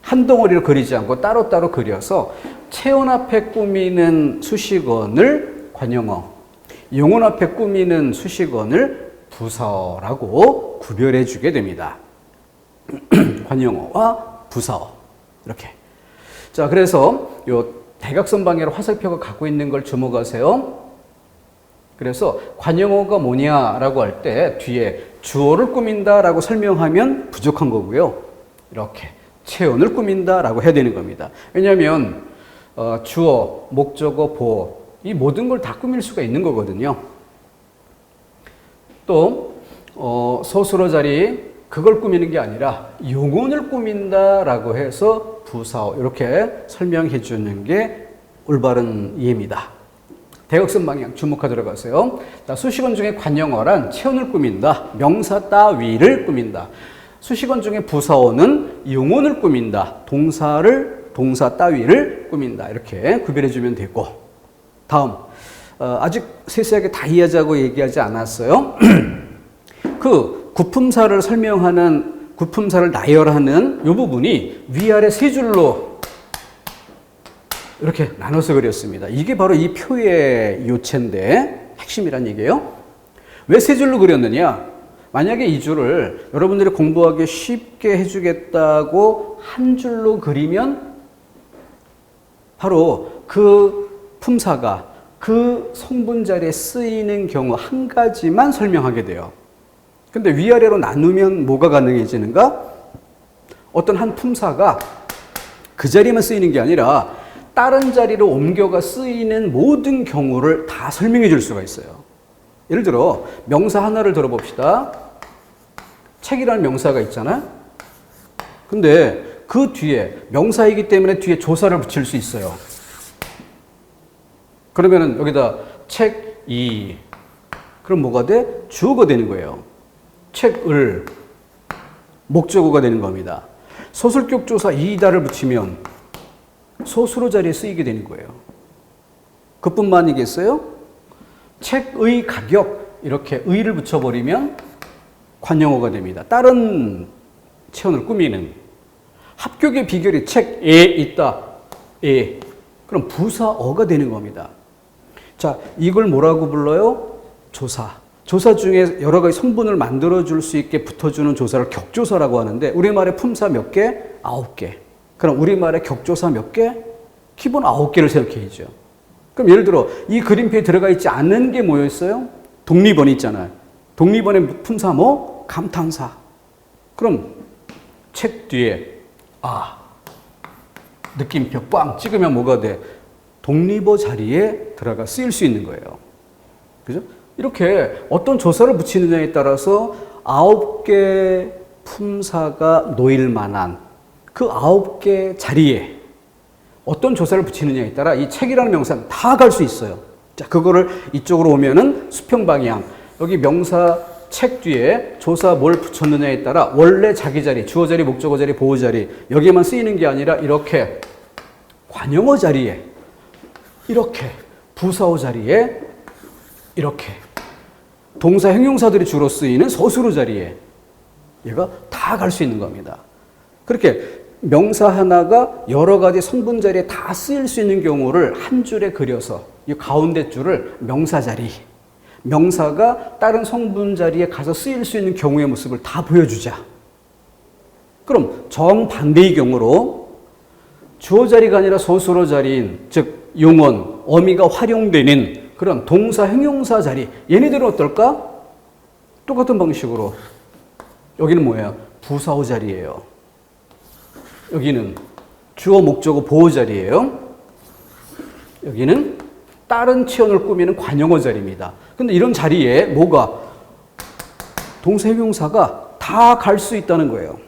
한 덩어리로 그리지 않고 따로따로 그려서 체언 앞에 꾸미는 수식어를 관용어, 용언 앞에 꾸미는 수식어를 부사어라고 구별해 주게 됩니다. 관용어와 부사어 이렇게. 자, 그래서 요 대각선 방향으로 화살표가 갖고 있는 걸 주목하세요. 그래서 관용어가 뭐냐라고 할 때 뒤에 주어를 꾸민다라고 설명하면 부족한 거고요. 이렇게 체언을 꾸민다라고 해야 되는 겁니다. 왜냐하면 주어, 목적어, 보어 이 모든 걸 다 꾸밀 수가 있는 거거든요. 또 서술어 자리 그걸 꾸미는 게 아니라 용언을 꾸민다라고 해서 부사어 이렇게 설명해 주는 게 올바른 이해입니다. 대각선 방향 주목하도록 하세요. 자, 수식어 중에 관용어란 체언을 꾸민다. 명사 따위를 꾸민다. 수식어 중에 부사어는 용언을 꾸민다. 동사 따위를 꾸민다. 이렇게 구별해 주면 되고. 다음. 아직 세세하게 다 이해하자고 얘기하지 않았어요. 그 구품사를 설명하는 구품사를 나열하는 이 부분이 위아래 세 줄로 이렇게 나눠서 그렸습니다. 이게 바로 이 표의 요체인데 핵심이란 얘기예요. 왜 세 줄로 그렸느냐? 만약에 이 줄을 여러분들이 공부하기 쉽게 해주겠다고 한 줄로 그리면 바로 그 품사가 그 성분 자리에 쓰이는 경우 한 가지만 설명하게 돼요. 근데 위아래로 나누면 뭐가 가능해지는가? 어떤 한 품사가 그 자리에만 쓰이는 게 아니라 다른 자리로 옮겨가 쓰이는 모든 경우를 다 설명해 줄 수가 있어요. 예를 들어 명사 하나를 들어봅시다. 책이라는 명사가 있잖아요. 근데 그 뒤에 명사이기 때문에 뒤에 조사를 붙일 수 있어요. 그러면은 여기다 책이 그럼 뭐가 돼? 주어가 되는 거예요. 책을 목적어가 되는 겁니다. 소설격 조사 이다를 붙이면 소수로 자리에 쓰이게 되는 거예요. 그뿐만이겠어요? 책의 가격 이렇게 의를 붙여버리면 관용어가 됩니다. 다른 체언을 꾸미는 합격의 비결이 책에 있다. 에 그럼 부사어가 되는 겁니다. 자, 이걸 뭐라고 불러요? 조사. 조사 중에 여러 가지 성분을 만들어줄 수 있게 붙어주는 조사를 격조사라고 하는데 우리말에 품사 몇 개? 9개. 그럼 우리말에 격조사 몇 개? 기본 9개를 생각해야죠. 그럼 예를 들어 이 그림표에 들어가 있지 않은 게 뭐였어요? 독립언 있잖아요. 독립언의 품사 뭐? 감탄사. 그럼 책 뒤에 느낌표 꽝 찍으면 뭐가 돼? 독립어 자리에 들어가 쓰일 수 있는 거예요. 그죠? 이렇게 어떤 조사를 붙이느냐에 따라서 9개 품사가 놓일 만한 그 9개 자리에 어떤 조사를 붙이느냐에 따라 이 책이라는 명사는 다 갈 수 있어요. 자, 그거를 이쪽으로 오면은 수평 방향. 여기 명사 책 뒤에 조사 뭘 붙였느냐에 따라 원래 자기 자리, 주어 자리, 목적어 자리, 보호 자리 여기에만 쓰이는 게 아니라 이렇게 관용어 자리에 이렇게 부사어 자리에 이렇게 동사 형용사들이 주로 쓰이는 서술어 자리에 얘가 다 갈 수 있는 겁니다. 그렇게 명사 하나가 여러 가지 성분 자리에 다 쓰일 수 있는 경우를 한 줄에 그려서 이 가운데 줄을 명사 자리, 명사가 다른 성분 자리에 가서 쓰일 수 있는 경우의 모습을 다 보여주자. 그럼 정반대의 경우로 주어 자리가 아니라 서술어 자리인 즉 용언, 어미가 활용되는 그런 동사, 형용사 자리 얘네들은 어떨까? 똑같은 방식으로 여기는 뭐예요? 부사어 자리예요. 여기는 주어, 목적어, 보호 자리예요. 여기는 다른 체온을 꾸미는 관용어 자리입니다. 근데 이런 자리에 뭐가 동사 형용사가 다 갈 수 있다는 거예요.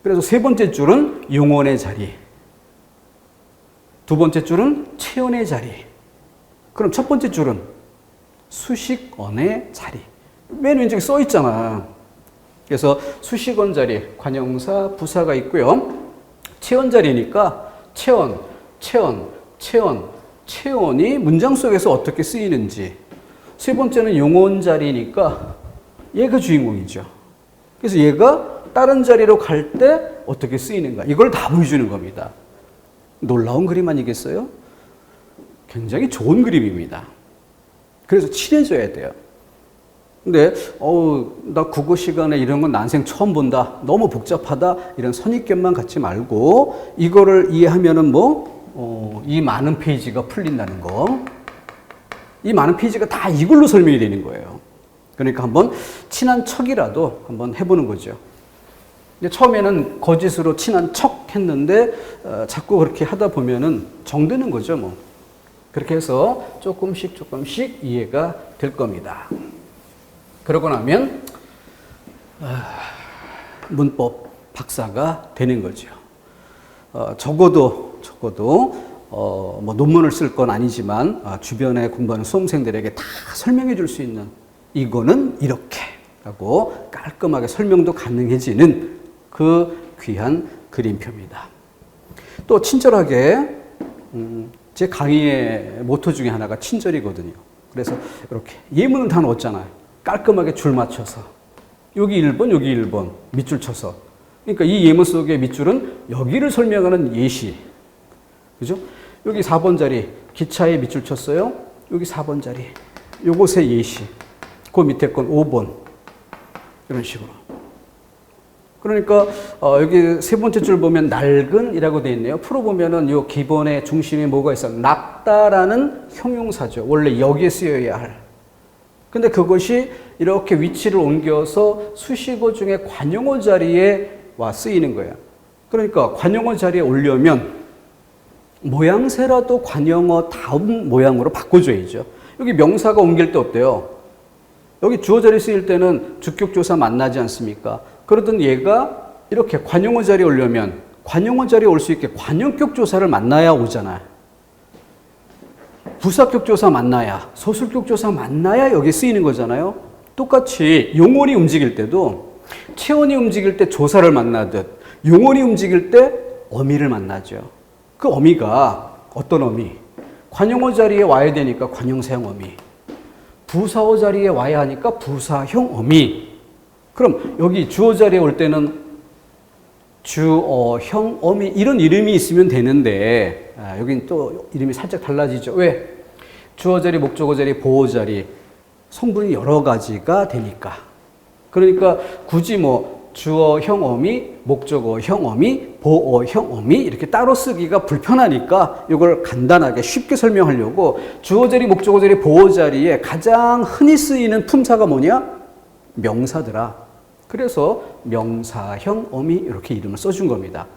그래서 세 번째 줄은 용언의 자리, 두 번째 줄은 체언의 자리, 그럼 첫 번째 줄은 수식언의 자리. 맨 왼쪽에 써 있잖아. 그래서 수식언 자리, 관형사, 부사가 있고요. 체언 자리니까 체언, 체언, 체언, 체언이 문장 속에서 어떻게 쓰이는지. 세 번째는 용언 자리니까 얘가 주인공이죠. 그래서 얘가 다른 자리로 갈 때 어떻게 쓰이는가. 이걸 다 보여주는 겁니다. 놀라운 그림 아니겠어요? 굉장히 좋은 그림입니다. 그래서 친해져야 돼요. 근데 나 국어 시간에 이런 건 난생 처음 본다. 너무 복잡하다. 이런 선입견만 갖지 말고 이거를 이해하면은 이 많은 페이지가 풀린다는 거. 이 많은 페이지가 다 이걸로 설명이 되는 거예요. 그러니까 한번 친한 척이라도 한번 해보는 거죠. 근데 처음에는 거짓으로 친한 척 했는데 자꾸 그렇게 하다 보면은 정드는 거죠, 뭐. 그렇게 해서 조금씩 이해가 될 겁니다. 그러고 나면 문법 박사가 되는 거죠. 적어도 뭐 논문을 쓸 건 아니지만 주변에 공부하는 수험생들에게 다 설명해 줄 수 있는 이거는 이렇게 하고 깔끔하게 설명도 가능해지는 그 귀한 그림표입니다. 또 친절하게 제 강의의 모토 중에 하나가 친절이거든요. 그래서 이렇게 예문은 다 넣었잖아요. 깔끔하게 줄 맞춰서 여기 1번 여기 1번 밑줄 쳐서. 그러니까 이 예문 속의 밑줄은 여기를 설명하는 예시. 그죠? 여기 4번 자리 기차에 밑줄 쳤어요. 여기 4번 자리 요것의 예시. 그 밑에 건 5번 이런 식으로. 그러니까 여기 세 번째 줄 보면 낡은이라고 되어 있네요. 풀어보면은 요 기본의 중심에 뭐가 있어? 낡다라는 형용사죠. 원래 여기에 쓰여야 할. 근데 그것이 이렇게 위치를 옮겨서 수식어 중에 관용어 자리에 와 쓰이는 거예요. 그러니까 관용어 자리에 오려면 모양새라도 관용어 다음 모양으로 바꿔줘야죠. 여기 명사가 옮길 때 어때요? 여기 주어 자리 쓰일 때는 주격조사 만나지 않습니까? 그러던 얘가 이렇게 관용어 자리에 오려면 관용어 자리에 올 수 있게 관형격 조사를 만나야 오잖아요. 부사격 조사 만나야, 서술격 조사 만나야 여기 쓰이는 거잖아요. 똑같이 용언이 움직일 때도 체언이 움직일 때 조사를 만나듯 용언이 움직일 때 어미를 만나죠. 그 어미가 어떤 어미? 관용어 자리에 와야 되니까 관형사형 어미. 부사어 자리에 와야 하니까 부사형 어미. 그럼 여기 주어 자리에 올 때는 주어형 어미 이런 이름이 있으면 되는데 여긴 또 이름이 살짝 달라지죠. 왜? 주어 자리, 목적어 자리, 보어 자리 성분이 여러 가지가 되니까. 그러니까 굳이 뭐 주어형 어미, 목적어형 어미, 보어형 어미 이렇게 따로 쓰기가 불편하니까 이걸 간단하게 쉽게 설명하려고 주어 자리, 목적어 자리, 보어 자리에 가장 흔히 쓰이는 품사가 뭐냐? 명사더라. 그래서 명사형 어미 이렇게 이름을 써준 겁니다.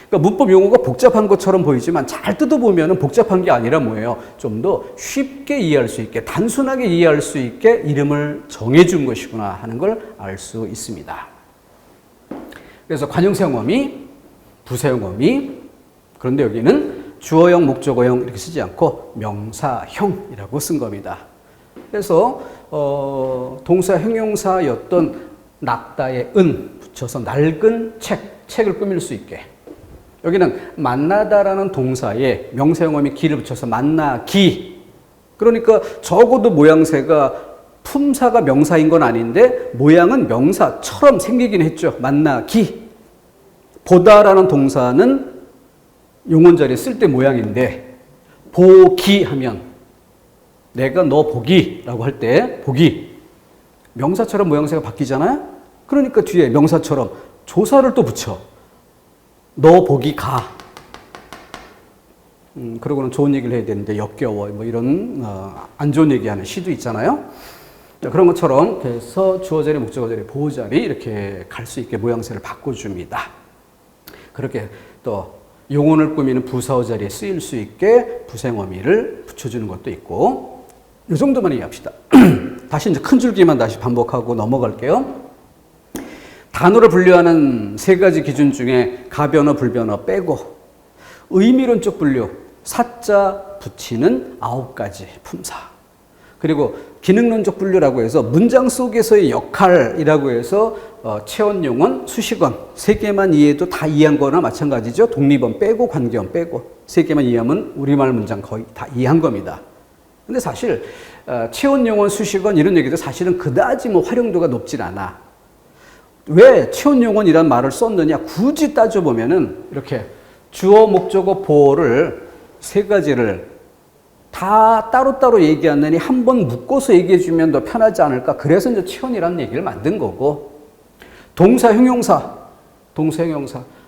그러니까 문법 용어가 복잡한 것처럼 보이지만 잘 뜯어보면 복잡한 게 아니라 뭐예요? 좀 더 쉽게 이해할 수 있게, 단순하게 이해할 수 있게 이름을 정해준 것이구나 하는 걸 알 수 있습니다. 그래서 관형사형 어미, 부사형 어미, 그런데 여기는 주어형, 목적어형 이렇게 쓰지 않고 명사형이라고 쓴 겁니다. 그래서 동사 형용사였던 낡다의 은 붙여서 낡은 책을 꾸밀 수 있게. 여기는 만나다라는 동사에 명사형 어미 기를 붙여서 만나기. 그러니까 적어도 모양새가 품사가 명사인 건 아닌데 모양은 명사처럼 생기긴 했죠. 만나기. 보다라는 동사는 용언 자리에 쓸 때 모양인데 보기 하면 내가 너 보기라고 할 때 보기. 명사처럼 모양새가 바뀌잖아요. 그러니까 뒤에 명사처럼 조사를 또 붙여. 너 보기 가. 그러고는 좋은 얘기를 해야 되는데 역겨워. 뭐 이런 안 좋은 얘기하는 시도 있잖아요. 자, 그런 것처럼 그래서 주어 자리, 목적어 자리, 보호 자리 이렇게 갈 수 있게 모양새를 바꿔줍니다. 그렇게 또 용언을 꾸미는 부사어 자리에 쓰일 수 있게 부생어미를 붙여주는 것도 있고, 이 정도만 이해합시다. 다시 이제 큰 줄기만 다시 반복하고 넘어갈게요. 단어를 분류하는 세 가지 기준 중에 가변어, 불변어 빼고 의미론적 분류, 사자 붙이는 9가지 품사. 그리고 기능론적 분류라고 해서 문장 속에서의 역할이라고 해서 체언, 용언, 수식언 3개만 이해해도 다 이해한 거나 마찬가지죠. 독립언 빼고 관계언 빼고 3개만 이해하면 우리말 문장 거의 다 이해한 겁니다. 근데 사실 체언, 용언, 수식언 이런 얘기도 사실은 그다지 뭐 활용도가 높진 않아. 왜 체언, 용언이란 말을 썼느냐? 굳이 따져보면은 이렇게 주어, 목적어, 보어를 3가지를 다 따로따로 얘기하느니 한 번 묶어서 얘기해주면 더 편하지 않을까? 그래서 이제 체언이라는 얘기를 만든 거고, 동사, 형용사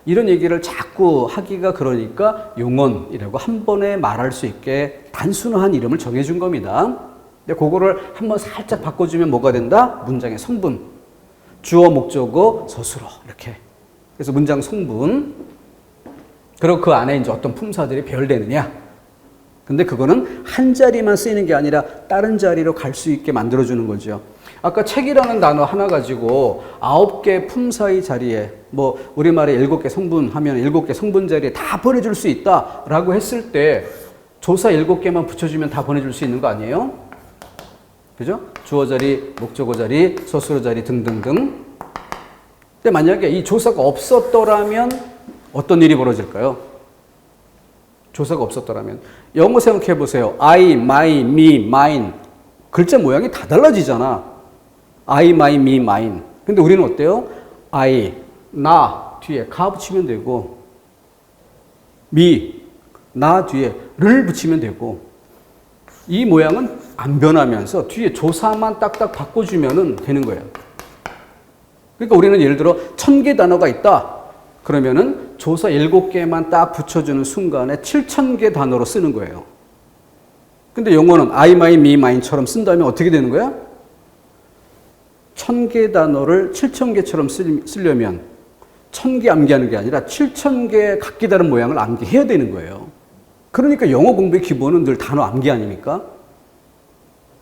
이런 얘기를 자꾸 하기가 그러니까 용언이라고 한 번에 말할 수 있게 단순한 이름을 정해준 겁니다. 근데 그거를 한번 살짝 바꿔주면 뭐가 된다? 문장의 성분, 주어, 목적어, 서술어 이렇게. 그래서 문장 성분. 그리고 그 안에 이제 어떤 품사들이 배열되느냐? 근데 그거는 한 자리만 쓰이는 게 아니라 다른 자리로 갈 수 있게 만들어주는 거죠. 아까 책이라는 단어 하나 가지고 9개 품사의 자리에 뭐 우리말에 7개 성분 하면 7개 성분 자리에 다 보내줄 수 있다라고 했을 때 조사 7개만 붙여주면 다 보내줄 수 있는 거 아니에요? 그죠? 주어 자리, 목적어 자리, 서술어 자리 등등등. 근데 만약에 이 조사가 없었더라면 어떤 일이 벌어질까요? 조사가 없었더라면 영어 생각해 보세요. I, my, me, mine 글자 모양이 다 달라지잖아. I, my, me, mine. 근데 우리는 어때요? I, 나 뒤에 가 붙이면 되고, me, 나 뒤에 를 붙이면 되고, 이 모양은 안 변하면서 뒤에 조사만 딱딱 바꿔주면 되는 거예요. 그러니까 우리는 예를 들어 1000개 단어가 있다. 그러면은 조사 7개만 딱 붙여주는 순간에 7000개 단어로 쓰는 거예요. 근데 영어는 I, my, me, mine처럼 쓴다면 어떻게 되는 거야? 1000개 단어를 7000개처럼 쓰려면 1000개 암기하는 게 아니라 7000개 각기 다른 모양을 암기해야 되는 거예요. 그러니까 영어 공부의 기본은 늘 단어 암기 아닙니까?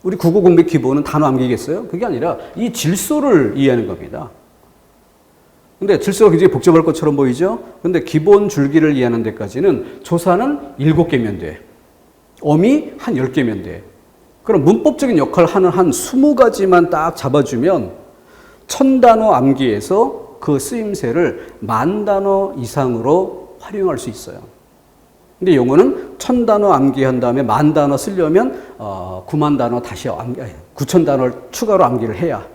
우리 국어 공부의 기본은 단어 암기겠어요? 그게 아니라 이 질서를 이해하는 겁니다. 근데 질서가 굉장히 복잡할 것처럼 보이죠? 근데 기본 줄기를 이해하는 데까지는 조사는 7개면 돼. 어미 한 10개면 돼. 그럼 문법적인 역할을 하는 한 20가지만 딱 잡아주면 1000단어 암기에서 그 쓰임새를 10,000단어 이상으로 활용할 수 있어요. 근데 영어는 1000단어 암기한 다음에 10,000단어 쓰려면 90,000단어 다시 9,000단어를 추가로 암기를 해야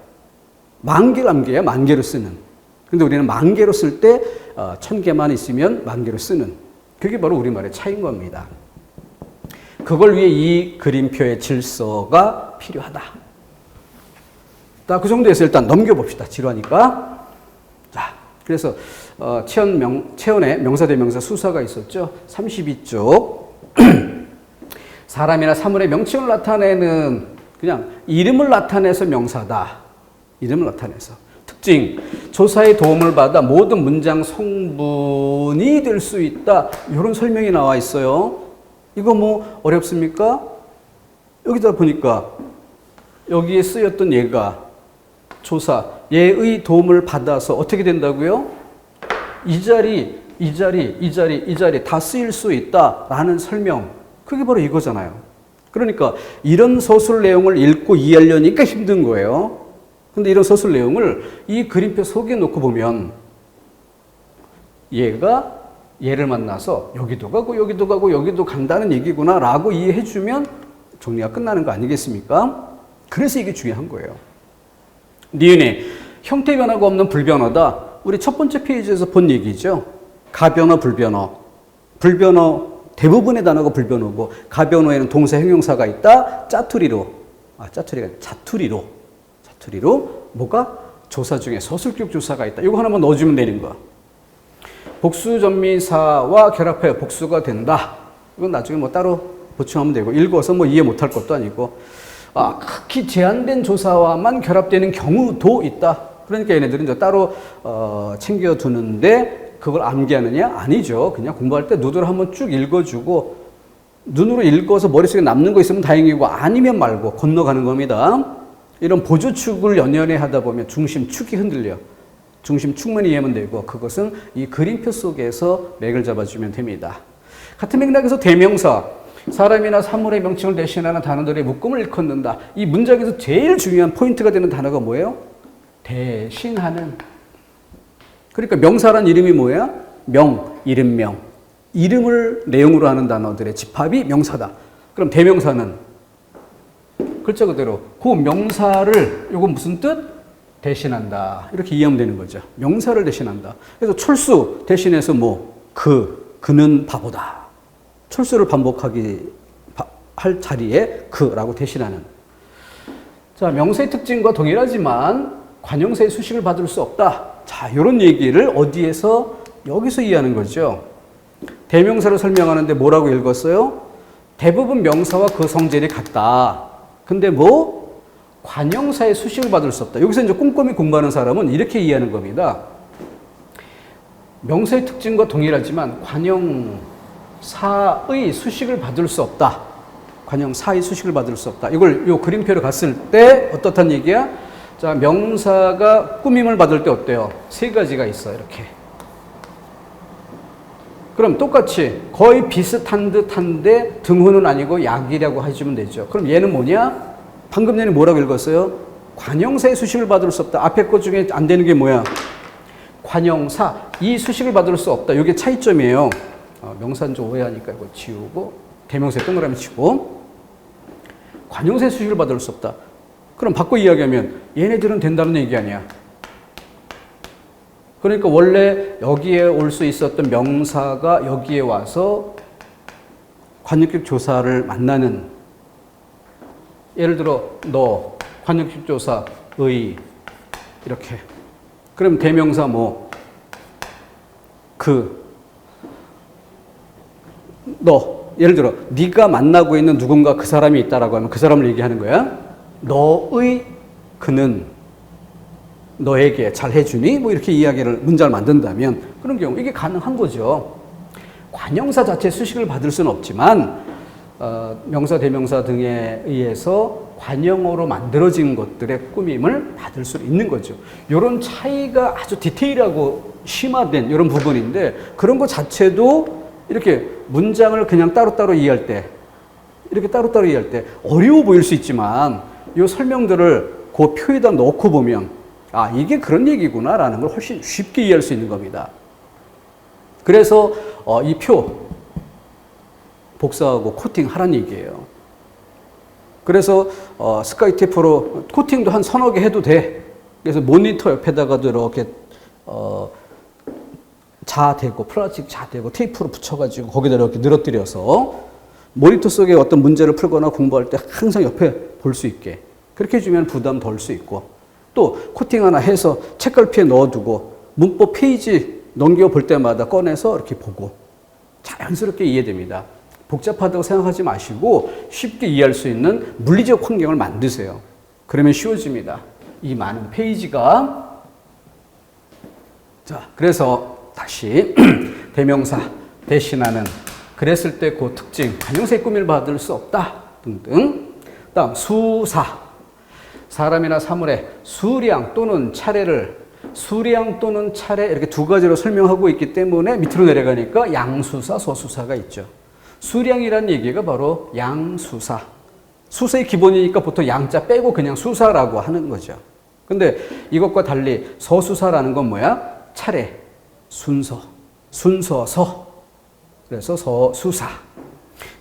10,000개를 암기해야 10,000개를 쓰는. 근데 우리는 10,000개로 쓸 때 1000개만 있으면 10,000개로 쓰는. 그게 바로 우리말의 차이인 겁니다. 그걸 위해 이 그림표의 질서가 필요하다. 자, 그 정도에서 일단 넘겨봅시다. 지루하니까. 자, 그래서 체언에 명사대명사 수사가 있었죠. 32쪽. 사람이나 사물의 명칭을 나타내는 그냥 이름을 나타내서 명사다. 이름을 나타내서. 특징, 조사의 도움을 받아 모든 문장 성분이 될 수 있다. 이런 설명이 나와 있어요. 이거 뭐 어렵습니까? 여기다 보니까 여기에 쓰였던 예가 조사, 예의 도움을 받아서 어떻게 된다고요? 이 자리 다 쓰일 수 있다라는 설명. 그게 바로 이거잖아요. 그러니까 이런 서술 내용을 읽고 이해하려니까 힘든 거예요. 근데 이런 서술 내용을 이 그림표 속에 놓고 보면 얘가 얘를 만나서 여기도 가고 간다는 얘기구나 라고 이해해주면 정리가 끝나는 거 아니겠습니까? 그래서 이게 중요한 거예요. 니은이 형태 변화가 없는 불변어다. 우리 첫 번째 페이지에서 본 얘기죠. 가변어, 불변어. 불변어 대부분의 단어가 불변어고 가변어에는 동사, 형용사가 있다. 자투리로 뭐가? 조사 중에 서술격 조사가 있다. 이거 하나만 넣어주면 되는 거야. 복수 전미사와 결합하여 복수가 된다. 이건 나중에 뭐 따로 보충하면 되고 읽어서 뭐 이해 못할 것도 아니고 극히 제한된 조사와만 결합되는 경우도 있다. 그러니까 얘네들은 이제 따로 챙겨두는데 그걸 암기하느냐? 아니죠. 그냥 공부할 때 눈으로 한번 쭉 읽어주고 눈으로 읽어서 머릿속에 남는 거 있으면 다행이고 아니면 말고 건너가는 겁니다. 이런 보조축을 연연해 하다 보면 중심축이 흔들려. 중심축만 이해하면 되고 그것은 이 그림표 속에서 맥을 잡아주면 됩니다. 같은 맥락에서 대명사, 사람이나 사물의 명칭을 대신하는 단어들의 묶음을 일컫는다. 이 문장에서 제일 중요한 포인트가 되는 단어가 뭐예요? 대신하는. 그러니까 명사란 이름이 뭐야? 명, 이름명. 이름을 내용으로 하는 단어들의 집합이 명사다. 그럼 대명사는 글자 그대로 그 명사를 요건 무슨 뜻? 대신한다. 이렇게 이해하면 되는 거죠. 명사를 대신한다. 그래서 철수 대신해서 그는 바보다. 철수를 할 자리에 그라고 대신하는. 자, 명사의 특징과 동일하지만 관형사의 수식을 받을 수 없다. 자, 이런 얘기를 어디에서? 여기서 이해하는 거죠. 대명사를 설명하는데 뭐라고 읽었어요? 대부분 명사와 그 성질이 같다. 근데 관형사의 수식을 받을 수 없다. 여기서 이제 꼼꼼히 공부하는 사람은 이렇게 이해하는 겁니다. 명사의 특징과 동일하지만 관형사의 수식을 받을 수 없다. 관형사의 수식을 받을 수 없다. 이걸 요 그림표로 갔을 때 어떻단 얘기야? 자, 명사가 꾸밈을 받을 때 어때요? 세 가지가 있어, 이렇게. 그럼 똑같이 거의 비슷한 듯한데 등호는 아니고 약이라고 해주면 되죠. 그럼 얘는 뭐냐? 방금 전에 뭐라고 읽었어요? 관형사의 수식을 받을 수 없다. 앞에 것 중에 안 되는 게 뭐야? 관형사, 이 수식을 받을 수 없다. 이게 차이점이에요. 명사는 좀 오해하니까 이거 지우고 대명사에 동그라미 치고 관형사의 수식을 받을 수 없다. 그럼 바꿔 이야기하면 얘네들은 된다는 얘기 아니야. 그러니까 원래 여기에 올 수 있었던 명사가 여기에 와서 관역격 조사를 만나는, 예를 들어 너, 관역격 조사, 의, 이렇게. 그럼 대명사 너, 예를 들어 네가 만나고 있는 누군가 그 사람이 있다라고 하면 그 사람을 얘기하는 거야. 너의 그는 너에게 잘 해주니? 이렇게 이야기를 문장을 만든다면 그런 경우 이게 가능한 거죠. 관형사 자체 수식을 받을 수는 없지만 명사, 대명사 등에 의해서 관형어로 만들어진 것들의 꾸밈을 받을 수 있는 거죠. 이런 차이가 아주 디테일하고 심화된 이런 부분인데 그런 것 자체도 이렇게 문장을 그냥 따로따로 이해할 때 어려워 보일 수 있지만 이 설명들을 그 표에다 넣고 보면 이게 그런 얘기구나라는 걸 훨씬 쉽게 이해할 수 있는 겁니다. 그래서 이 표 복사하고 코팅하라는 얘기예요. 그래서 스카이테이프로 코팅도 한 서너 개 해도 돼. 그래서 모니터 옆에다가도 이렇게 자대고 플라스틱 자대고 테이프로 붙여가지고 거기다 이렇게 늘어뜨려서 모니터 속에 어떤 문제를 풀거나 공부할 때 항상 옆에 볼 수 있게 그렇게 해주면 부담 덜 수 있고, 또 코팅 하나 해서 책갈피에 넣어두고 문법 페이지 넘겨볼 때마다 꺼내서 이렇게 보고 자연스럽게 이해됩니다. 복잡하다고 생각하지 마시고 쉽게 이해할 수 있는 물리적 환경을 만드세요. 그러면 쉬워집니다. 이 많은 페이지가. 자, 그래서 다시 대명사 대신하는, 그랬을 때 그 특징, 관형사의 꾸밀 받을 수 없다 등등. 다음 수사, 사람이나 사물의 수량 또는 차례를, 수량 또는 차례 이렇게 두 가지로 설명하고 있기 때문에 밑으로 내려가니까 양수사, 소수사가 있죠. 수량이라는 얘기가 바로 양수사. 수사의 기본이니까 보통 양자 빼고 그냥 수사라고 하는 거죠. 근데 이것과 달리 서수사라는 건 뭐야? 차례, 순서, 순서서. 그래서 서수사.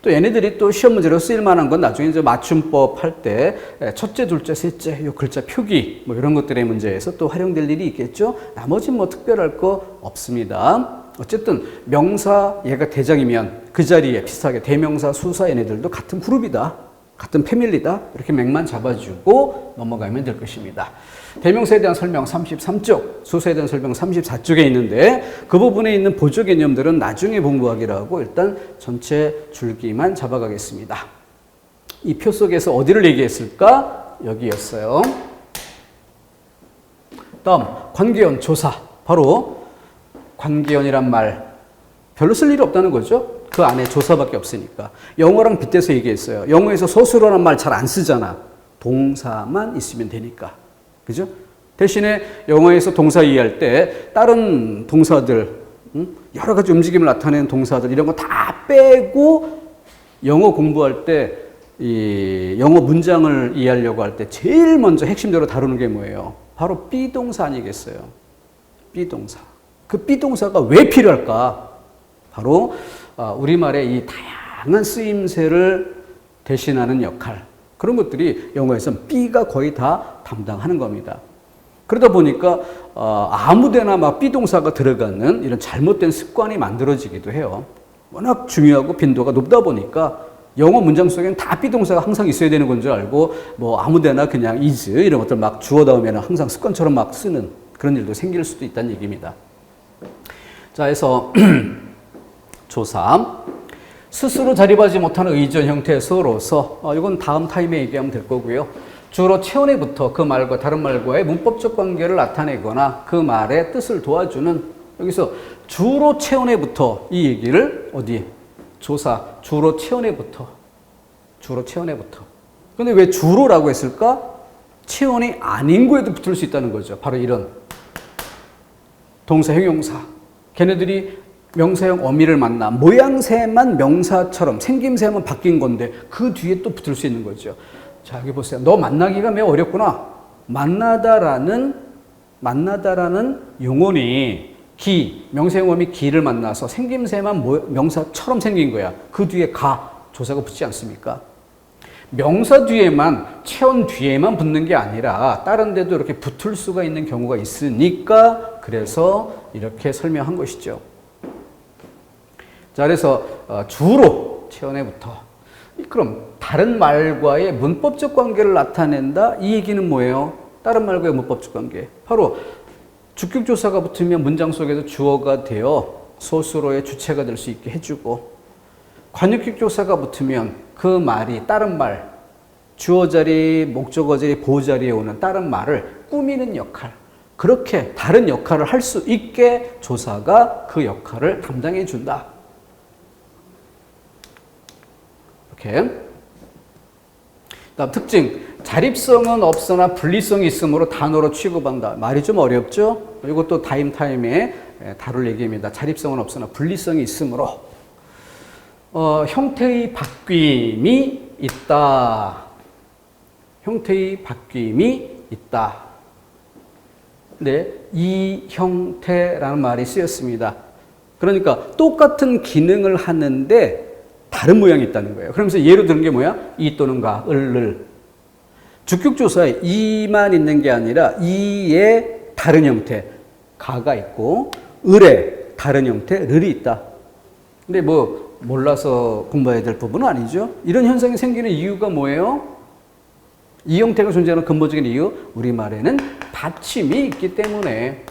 또 얘네들이 또 시험 문제로 쓰일 만한 건 나중에 이제 맞춤법 할 때 첫째, 둘째, 셋째, 요 글자 표기 이런 것들의 문제에서 또 활용될 일이 있겠죠. 나머지는 특별할 거 없습니다. 어쨌든 명사 얘가 대장이면 그 자리에 비슷하게 대명사, 수사 얘네들도 같은 그룹이다. 같은 패밀리다. 이렇게 맥만 잡아주고 넘어가면 될 것입니다. 대명사에 대한 설명 33쪽, 수사에 대한 설명 34쪽에 있는데 그 부분에 있는 보조 개념들은 나중에 공부하기로 하고 일단 전체 줄기만 잡아가겠습니다. 이 표 속에서 어디를 얘기했을까? 여기였어요. 다음 관계원 조사. 바로 관계연이란 말 별로 쓸 일이 없다는 거죠. 그 안에 조사밖에 없으니까. 영어랑 빗대서 얘기했어요. 영어에서 소수라는 말 잘 안 쓰잖아. 동사만 있으면 되니까. 그죠? 대신에 영어에서 동사 이해할 때 다른 동사들, 여러 가지 움직임을 나타내는 동사들 이런 거 다 빼고 영어 공부할 때 이 영어 문장을 이해하려고 할 때 제일 먼저 핵심적으로 다루는 게 뭐예요? 바로 비동사 아니겠어요? 비동사. 그 비동사가 왜 필요할까? 바로 우리말의 이 다양한 쓰임새를 대신하는 역할. 그런 것들이 영어에서는 B가 거의 다 담당하는 겁니다. 그러다 보니까 아무데나 막 비동사가 들어가는 이런 잘못된 습관이 만들어지기도 해요. 워낙 중요하고 빈도가 높다 보니까 영어 문장 속에는 다 비동사가 항상 있어야 되는 건 줄 알고 뭐 아무데나 그냥 is 이런 것들 막 주어 다음에는 항상 습관처럼 막 쓰는 그런 일도 생길 수도 있다는 얘기입니다. 자, 그래서 조사. 스스로 자립하지 못하는 의존 형태의 수로서 이건 다음 타임에 얘기하면 될 거고요. 주로 체온에부터 그 말과 다른 말과의 문법적 관계를 나타내거나 그 말의 뜻을 도와주는 여기서 주로 체온에부터 이 얘기를 어디? 조사. 주로 체온에부터. 주로 체온에부터. 근데 왜 주로라고 했을까? 체온이 아닌 거에도 붙을 수 있다는 거죠. 바로 이런 동사, 형용사. 걔네들이 명사형 어미를 만나 모양새만 명사처럼 생김새만 바뀐 건데 그 뒤에 또 붙을 수 있는 거죠. 자, 여기 보세요. 너 만나기가 매우 어렵구나. 만나다라는 용언이 명사형 어미 기를 만나서 생김새만 명사처럼 생긴 거야. 그 뒤에 조사가 붙지 않습니까? 명사 뒤에만, 체온 뒤에만 붙는 게 아니라 다른 데도 이렇게 붙을 수가 있는 경우가 있으니까 그래서 이렇게 설명한 것이죠. 자, 그래서 주로 체온에부터. 그럼 다른 말과의 문법적 관계를 나타낸다? 이 얘기는 뭐예요? 다른 말과의 문법적 관계. 바로 주격조사가 붙으면 문장 속에서 주어가 되어 소수로의 주체가 될 수 있게 해주고 관역격조사가 붙으면 그 말이 다른 말, 주어 자리, 목적어 자리, 보호 자리에 오는 다른 말을 꾸미는 역할. 그렇게 다른 역할을 할 수 있게 조사가 그 역할을 담당해 준다. 이렇게. 다음 특징. 자립성은 없으나 분리성이 있으므로 단어로 취급한다. 말이 좀 어렵죠? 이것도 타임에 다룰 얘기입니다. 자립성은 없으나 분리성이 있으므로 형태의 바뀜이 있다. 형태의 바뀜이 있다. 네, 이 형태라는 말이 쓰였습니다. 그러니까 똑같은 기능을 하는데 다른 모양이 있다는 거예요. 그러면서 예로 드는 게 뭐야? 이 또는 가, 을. 주격조사에 이만 있는 게 아니라 이의 다른 형태, 가가 있고 을의 다른 형태, 을이 있다. 근데 뭐 몰라서 공부해야 될 부분은 아니죠. 이런 현상이 생기는 이유가 뭐예요? 이 형태가 존재하는 근본적인 이유, 우리말에는 받침이 있기 때문에.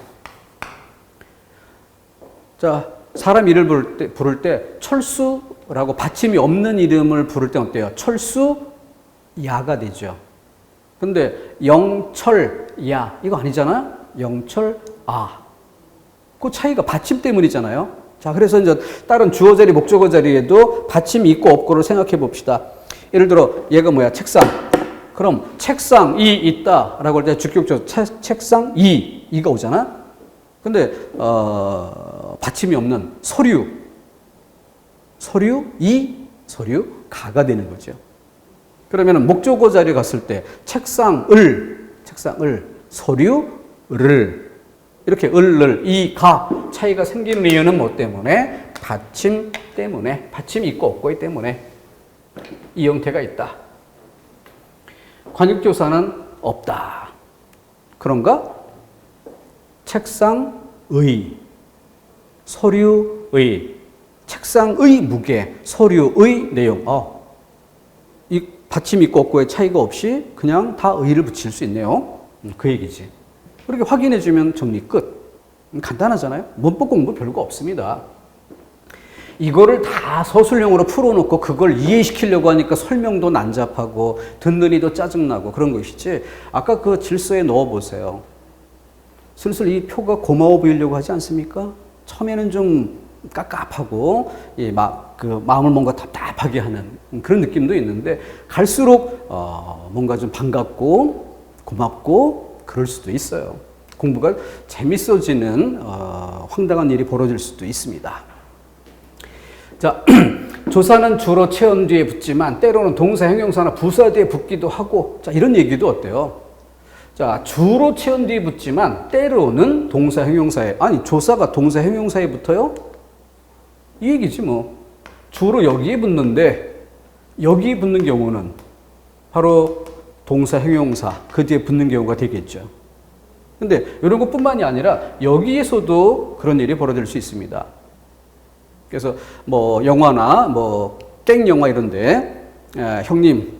자, 사람 이름을 부를 때 철수라고 받침이 없는 이름을 부를 때 어때요? 철수야가 되죠. 근데 영철야 이거 아니잖아. 영철아. 그 차이가 받침 때문이잖아요. 자, 그래서 이제 다른 주어 자리, 목적어 자리에도 받침이 있고 없고를 생각해 봅시다. 예를 들어 얘가 뭐야? 책상. 그럼 책상이 있다라고 할 때 주격조 책상이 이가 오잖아. 근데 받침이 없는 서류가가 되는 거죠. 그러면 목적어 자리에 갔을 때 책상을, 서류를 이렇게 을을 이가 차이가 생기는 이유는 뭐 때문에? 받침 때문에. 받침이 있고 없고이 때문에 이 형태가 있다. 관역조사는 없다. 그런가? 책상의, 서류의, 책상의 무게, 서류의 내용. 이 받침 있고 없고의 차이가 없이 그냥 다 의를 붙일 수 있네요. 그 얘기지. 그렇게 확인해주면 정리 끝. 간단하잖아요. 문법 공부 별거 없습니다. 이거를 다 서술형으로 풀어놓고 그걸 이해시키려고 하니까 설명도 난잡하고 듣는 이도 짜증나고 그런 것이지. 아까 그 질서에 넣어보세요. 슬슬 이 표가 고마워 보이려고 하지 않습니까? 처음에는 좀 깝깝하고 그 마음을 뭔가 답답하게 하는 그런 느낌도 있는데 갈수록 뭔가 좀 반갑고 고맙고 그럴 수도 있어요. 공부가 재밌어지는 황당한 일이 벌어질 수도 있습니다. 자, 조사는 주로 체온 뒤에 붙지만 때로는 동사, 형용사나 부사 뒤에 붙기도 하고, 자, 이런 얘기도 어때요? 자, 주로 체온 뒤에 붙지만 때로는 동사, 형용사에, 아니, 조사가 동사, 형용사에 붙어요? 이 얘기지 뭐. 주로 여기에 붙는데 여기에 붙는 경우는 바로 동사, 형용사 그 뒤에 붙는 경우가 되겠죠. 근데 이런 것뿐만이 아니라 여기에서도 그런 일이 벌어질 수 있습니다. 그래서 뭐 영화나 뭐 땡영화 이런데 형님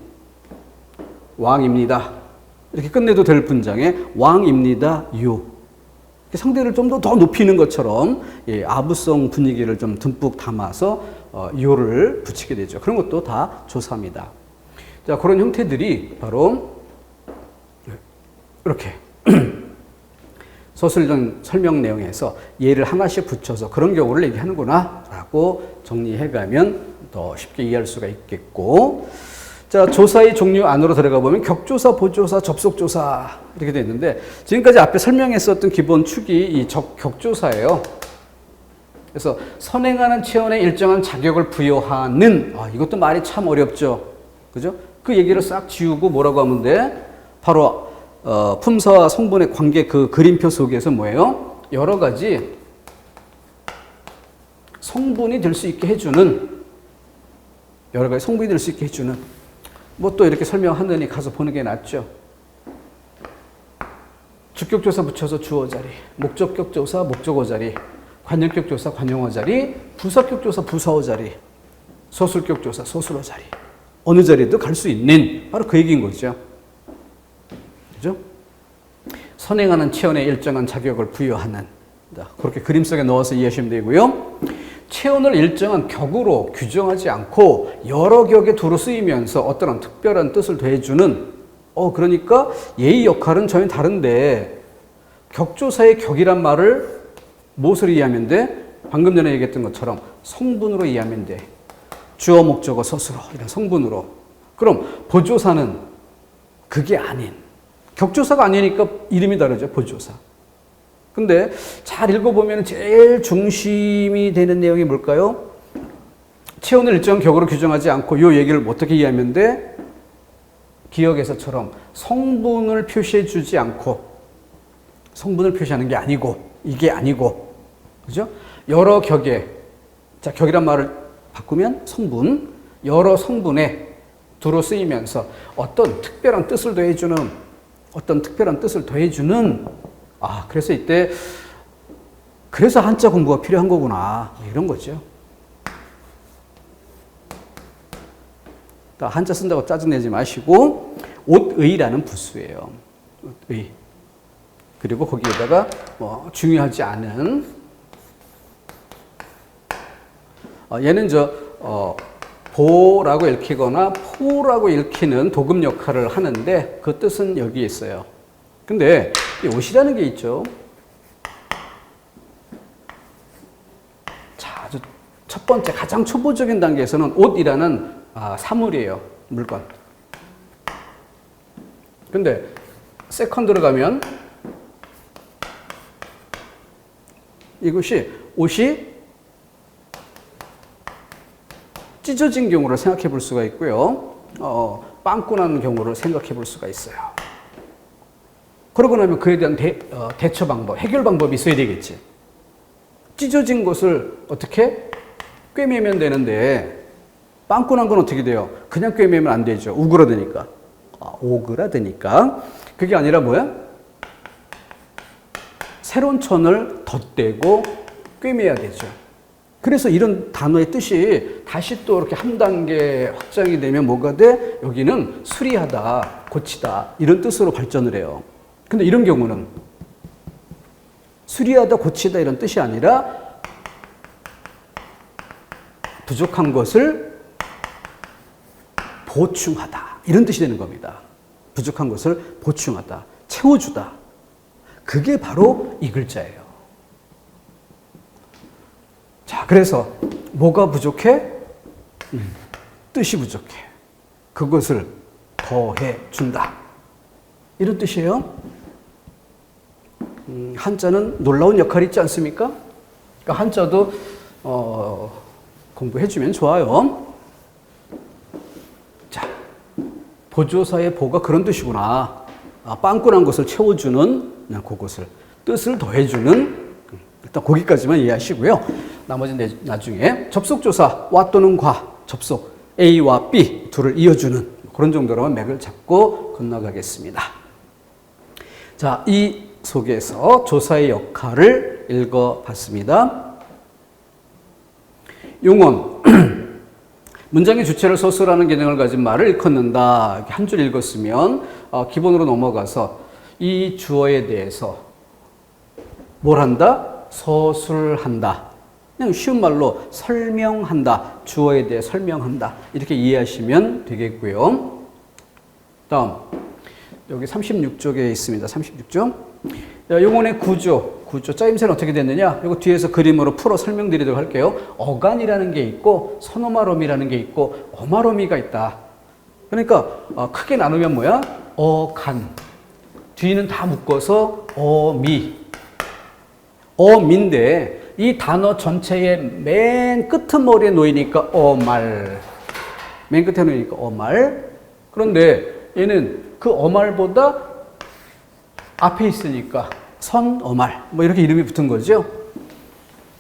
왕입니다 이렇게 끝내도 될 분장에 왕입니다 요 상대를 좀 더 높이는 것처럼 아부성 분위기를 좀 듬뿍 담아서 요를 붙이게 되죠. 그런 것도 다 조사입니다. 자, 그런 형태들이 바로 이렇게 서술형 설명 내용에서 예를 하나씩 붙여서 그런 경우를 얘기하는구나 라고 정리해가면 더 쉽게 이해할 수가 있겠고, 자, 조사의 종류 안으로 들어가 보면 격조사, 보조사, 접속조사 이렇게 되어 있는데 지금까지 앞에 설명했었던 기본 축이 이 격조사예요. 그래서 선행하는 체온에 일정한 자격을 부여하는, 이것도 말이 참 어렵죠. 그죠? 그 얘기를 싹 지우고 뭐라고 하면 돼? 바로 품사와 성분의 관계 그 그림표 속에서 뭐예요? 여러 가지 성분이 될 수 있게 해주는, 여러 가지 성분이 될 수 있게 해주는, 뭐 또 이렇게 설명하느니 가서 보는 게 낫죠. 주격조사 붙여서 주어 자리, 목적격조사 목적어 자리, 관용격조사 관용어 자리, 부사격조사 부사어 자리, 서술격조사 서술어 자리, 어느 자리도 갈 수 있는 바로 그 얘기인 거죠. 그죠? 선행하는 체온에 일정한 자격을 부여하는, 그렇게 그림 속에 넣어서 이해하시면 되고요. 체온을 일정한 격으로 규정하지 않고 여러 격에 두루 쓰이면서 어떤 특별한 뜻을 더해주는, 그러니까 예의 역할은 전혀 다른데 격조사의 격이란 말을 무엇으로 이해하면 돼? 방금 전에 얘기했던 것처럼 성분으로 이해하면 돼. 주어, 목적어, 서술어 이런 성분으로. 그럼 보조사는 그게 아닌, 격조사가 아니니까 이름이 다르죠. 보조사. 근데 잘 읽어보면 제일 중심이 되는 내용이 뭘까요? 체온을 일정 격으로 규정하지 않고 이 얘기를 어떻게 이해하면 돼? 기억에서처럼 성분을 표시해 주지 않고, 성분을 표시하는 게 아니고, 이게 아니고, 그죠? 여러 격에, 자, 격이란 말을 바꾸면 성분, 여러 성분에 두루 쓰이면서 어떤 특별한 뜻을 더해주는, 그래서 이때, 그래서 한자 공부가 필요한 거구나. 이런 거죠. 한자 쓴다고 짜증내지 마시고, 옷의라는 부수예요. 옷의. 그리고 거기에다가 뭐 중요하지 않은, 얘는 보라고 읽히거나 포라고 읽히는 도금 역할을 하는데 그 뜻은 여기에 있어요. 근데 이 옷이라는 게 있죠. 자, 아주 첫 번째 가장 초보적인 단계에서는 옷이라는 사물이에요. 물건. 근데 세컨드로 가면 이것이 옷이 찢어진 경우를 생각해 볼 수가 있고요. 빵꾸 나는 경우를 생각해 볼 수가 있어요. 그러고 나면 그에 대한 대처 방법, 해결 방법이 있어야 되겠지. 찢어진 것을 어떻게 꿰매면 되는데 빵꾸 난 건 어떻게 돼요? 그냥 꿰매면 안 되죠. 우그러드니까. 오그라드니까. 그게 아니라 뭐야? 새로운 천을 덧대고 꿰매야 되죠. 그래서 이런 단어의 뜻이 다시 또 이렇게 한 단계 확장이 되면 뭐가 돼? 여기는 수리하다, 고치다 이런 뜻으로 발전을 해요. 근데 이런 경우는 수리하다, 고치다 이런 뜻이 아니라 부족한 것을 보충하다 이런 뜻이 되는 겁니다. 부족한 것을 보충하다, 채워주다. 그게 바로 이 글자예요. 그래서 뭐가 부족해? 뜻이 부족해. 그것을 더해 준다. 이런 뜻이에요. 한자는 놀라운 역할이 있지 않습니까? 그러니까 한자도 공부해주면 좋아요. 자, 보조사의 보가 그런 뜻이구나. 빵꾸난 것을 채워주는 그냥 그것을 뜻을 더해주는 일단 거기까지만 이해하시고요. 나머지는 나중에 접속조사 와 또는 과 접속 A와 B 둘을 이어주는 그런 정도로만 맥을 잡고 건너가겠습니다. 자, 이 속에서 조사의 역할을 읽어봤습니다. 용언 문장의 주체를 서술하는 기능을 가진 말을 일컫는다. 한 줄 읽었으면 기본으로 넘어가서 이 주어에 대해서 뭘 한다? 서술한다. 그냥 쉬운 말로 설명한다. 주어에 대해 설명한다. 이렇게 이해하시면 되겠고요. 다음 여기 36쪽에 있습니다. 36쪽. 용언의 구조 짜임새는 어떻게 됐느냐? 이거 뒤에서 그림으로 풀어 설명드리도록 할게요. 어간이라는 게 있고 선어말어미라는 게 있고 어말어미가 있다. 그러니까 크게 나누면 뭐야? 어간. 뒤는 다 묶어서 어미인데 이 단어 전체의 맨 끄트머리에 놓이니까 어말. 맨 끝에 놓이니까 어말. 그런데 얘는 그 어말보다 앞에 있으니까 선어말 뭐 이렇게 이름이 붙은 거죠.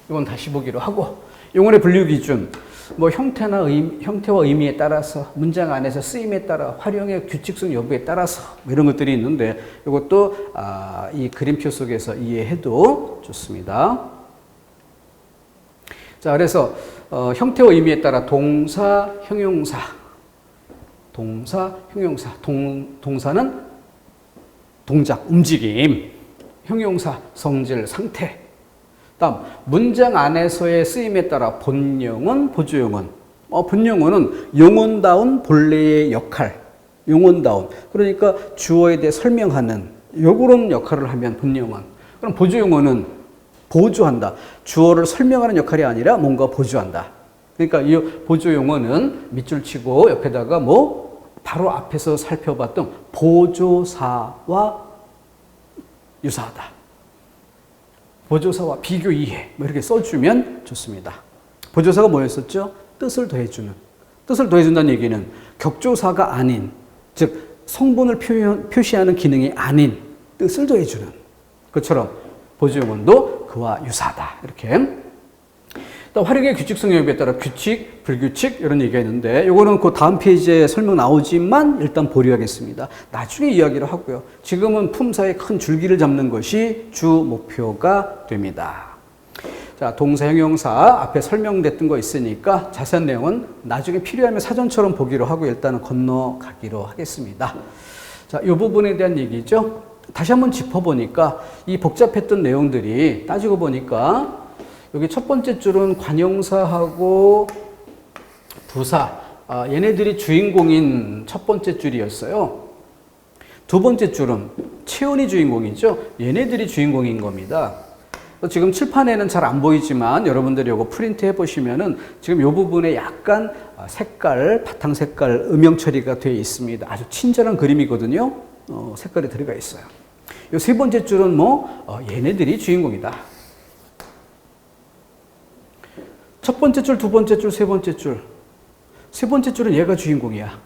이건 다시 보기로 하고 용언의 분류 기준 뭐 형태와 의미에 따라서 문장 안에서 쓰임에 따라 활용의 규칙성 여부에 따라서 뭐 이런 것들이 있는데 이것도 이 그림표 속에서 이해해도 좋습니다. 자, 그래서 형태와 의미에 따라 동사, 형용사, 동사는 동작, 움직임, 형용사, 성질, 상태. 다음, 문장 안에서의 쓰임에 따라 본용은, 보조용은. 본용어는 용언다운 본래의 역할, 용언다운. 그러니까 주어에 대해 설명하는 요런 역할을 하면 본용은. 그럼 보조용어는 보조한다. 주어를 설명하는 역할이 아니라 뭔가 보조한다. 그러니까 이 보조용어는 밑줄 치고 옆에다가 바로 앞에서 살펴봤던 보조사와 유사하다. 보조사와 비교 이해 이렇게 써주면 좋습니다. 보조사가 뭐였었죠? 뜻을 더해주는. 뜻을 더해준다는 얘기는 격조사가 아닌, 즉 성분을 표시하는 기능이 아닌 뜻을 더해주는 것처럼 보조용어도 그와 유사하다. 이렇게. 또 활용의 규칙성 여부에 따라 규칙, 불규칙 이런 얘기가 있는데 이거는 그 다음 페이지에 설명 나오지만 일단 보류하겠습니다. 나중에 이야기를 하고요. 지금은 품사의 큰 줄기를 잡는 것이 주 목표가 됩니다. 자, 동사, 형용사 앞에 설명됐던 거 있으니까 자세한 내용은 나중에 필요하면 사전처럼 보기로 하고 일단은 건너가기로 하겠습니다. 자, 이 부분에 대한 얘기죠. 다시 한번 짚어보니까 이 복잡했던 내용들이 따지고 보니까 여기 첫 번째 줄은 관용사하고 부사, 얘네들이 주인공인 첫 번째 줄이었어요. 두 번째 줄은 체온이 주인공이죠. 얘네들이 주인공인 겁니다. 지금 칠판에는 잘 안 보이지만 여러분들이 이거 프린트 해보시면은 지금 이 부분에 약간 색깔, 바탕 색깔, 음영 처리가 되어 있습니다. 아주 친절한 그림이거든요. 색깔이 들어가 있어요. 이 세 번째 줄은 얘네들이 주인공이다. 첫 번째 줄, 두 번째 줄, 세 번째 줄. 세 번째 줄은 얘가 주인공이야.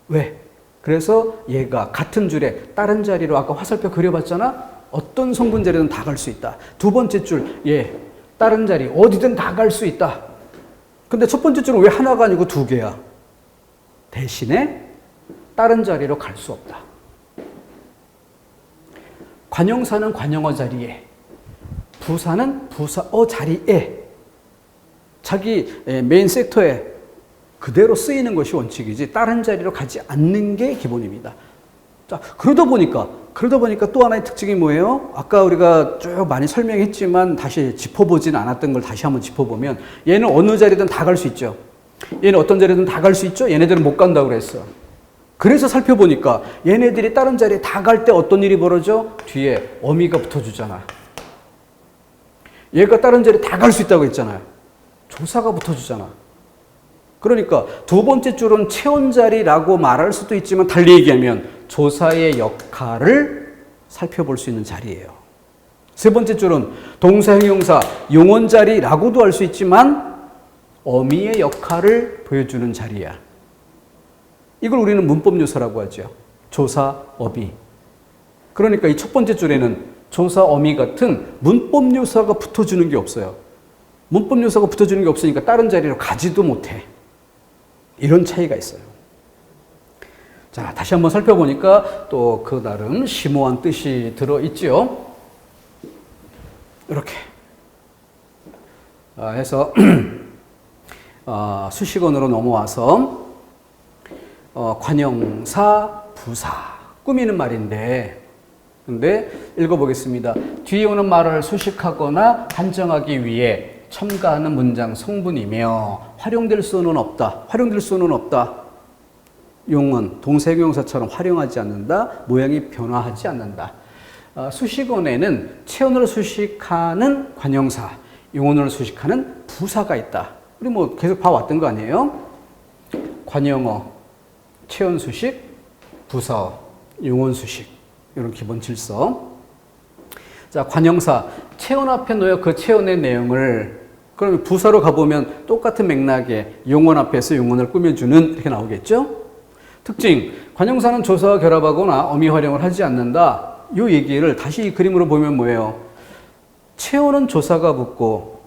왜? 그래서 얘가 같은 줄에 다른 자리로 아까 화살표 그려봤잖아? 어떤 성분 자리든 다 갈 수 있다. 두 번째 줄, 얘 다른 자리 어디든 다 갈 수 있다. 근데 첫 번째 줄은 왜 하나가 아니고 두 개야? 대신에 다른 자리로 갈 수 없다. 관용사는 관용어 자리에, 부사는 부사어 자리에 자기 메인 섹터에 그대로 쓰이는 것이 원칙이지 다른 자리로 가지 않는 게 기본입니다. 자, 그러다 보니까 또 하나의 특징이 뭐예요? 아까 우리가 쭉 많이 설명했지만 다시 짚어보진 않았던 걸 다시 한번 짚어보면 얘는 어느 자리든 다 갈 수 있죠. 얘는 어떤 자리든 다 갈 수 있죠. 얘네들은 못 간다고 그랬어. 그래서 살펴보니까 얘네들이 다른 자리에 다 갈 때 어떤 일이 벌어져? 뒤에 어미가 붙어주잖아. 얘가 다른 자리에 다 갈 수 있다고 했잖아요. 조사가 붙어주잖아. 그러니까 두 번째 줄은 체온자리라고 말할 수도 있지만 달리 얘기하면 조사의 역할을 살펴볼 수 있는 자리예요. 세 번째 줄은 동사, 형용사, 용언자리라고도 할 수 있지만 어미의 역할을 보여주는 자리야. 이걸 우리는 문법요소라고 하죠. 조사, 어미. 그러니까 이 첫 번째 줄에는 조사, 어미 같은 문법요소가 붙어주는 게 없어요. 문법요소가 붙어주는 게 없으니까 다른 자리로 가지도 못해. 이런 차이가 있어요. 자, 다시 한번 살펴보니까 또 그 나름 심오한 뜻이 들어있지요. 이렇게 해서 수식어로 넘어와서 관형사, 부사 꾸미는 말인데 근데 읽어보겠습니다. 뒤에 오는 말을 수식하거나 한정하기 위해 첨가하는 문장 성분이며 활용될 수는 없다. 활용될 수는 없다. 용은 동사, 형용사처럼 활용하지 않는다. 모양이 변화하지 않는다. 수식어에는 체온을 수식하는 관형사, 용언을 수식하는 부사가 있다. 우리 뭐 계속 봐왔던 거 아니에요? 관형어, 체온 수식, 부사어, 용언 수식 이런 기본 질서. 자, 관형사, 체온 앞에 놓여 그 체온의 내용을 그러면 부사로 가보면 똑같은 맥락에 용언 앞에서 용언을 꾸며주는 이렇게 나오겠죠? 특징, 관형사는 조사와 결합하거나 어미 활용을 하지 않는다. 이 얘기를 다시 이 그림으로 보면 뭐예요? 체온은 조사가 붙고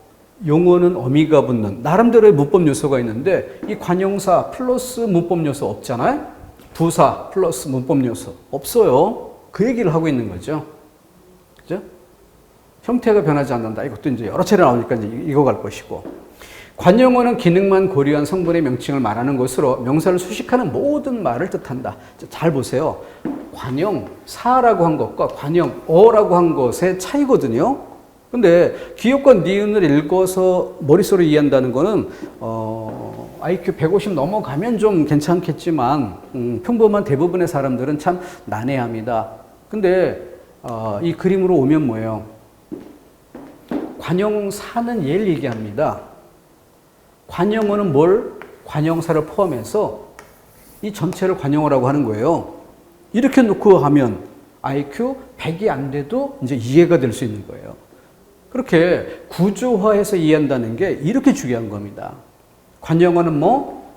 용어는 어미가 붙는 나름대로의 문법 요소가 있는데 이 관형사 플러스 문법 요소 없잖아요? 부사 플러스 문법 요소 없어요. 그 얘기를 하고 있는 거죠. 그죠? 형태가 변하지 않는다. 이것도 이제 여러 차례 나오니까 이제 익어갈 것이고. 관용어는 기능만 고려한 성분의 명칭을 말하는 것으로 명사를 수식하는 모든 말을 뜻한다. 잘 보세요. 관용사라고 한 것과 관용어라고 한 것의 차이거든요. 근데 기역과 니은을 읽어서 머릿속으로 이해한다는 거는 IQ 150 넘어가면 좀 괜찮겠지만 평범한 대부분의 사람들은 참 난해합니다. 근데 이 그림으로 오면 뭐예요? 관용사는 얘를 얘기합니다. 관용어는 뭘? 관형사를 포함해서 이 전체를 관용어라고 하는 거예요. 이렇게 놓고 하면 IQ 100이 안 돼도 이제 이해가 될 수 있는 거예요. 그렇게 구조화해서 이해한다는 게 이렇게 중요한 겁니다. 관용어는 뭐?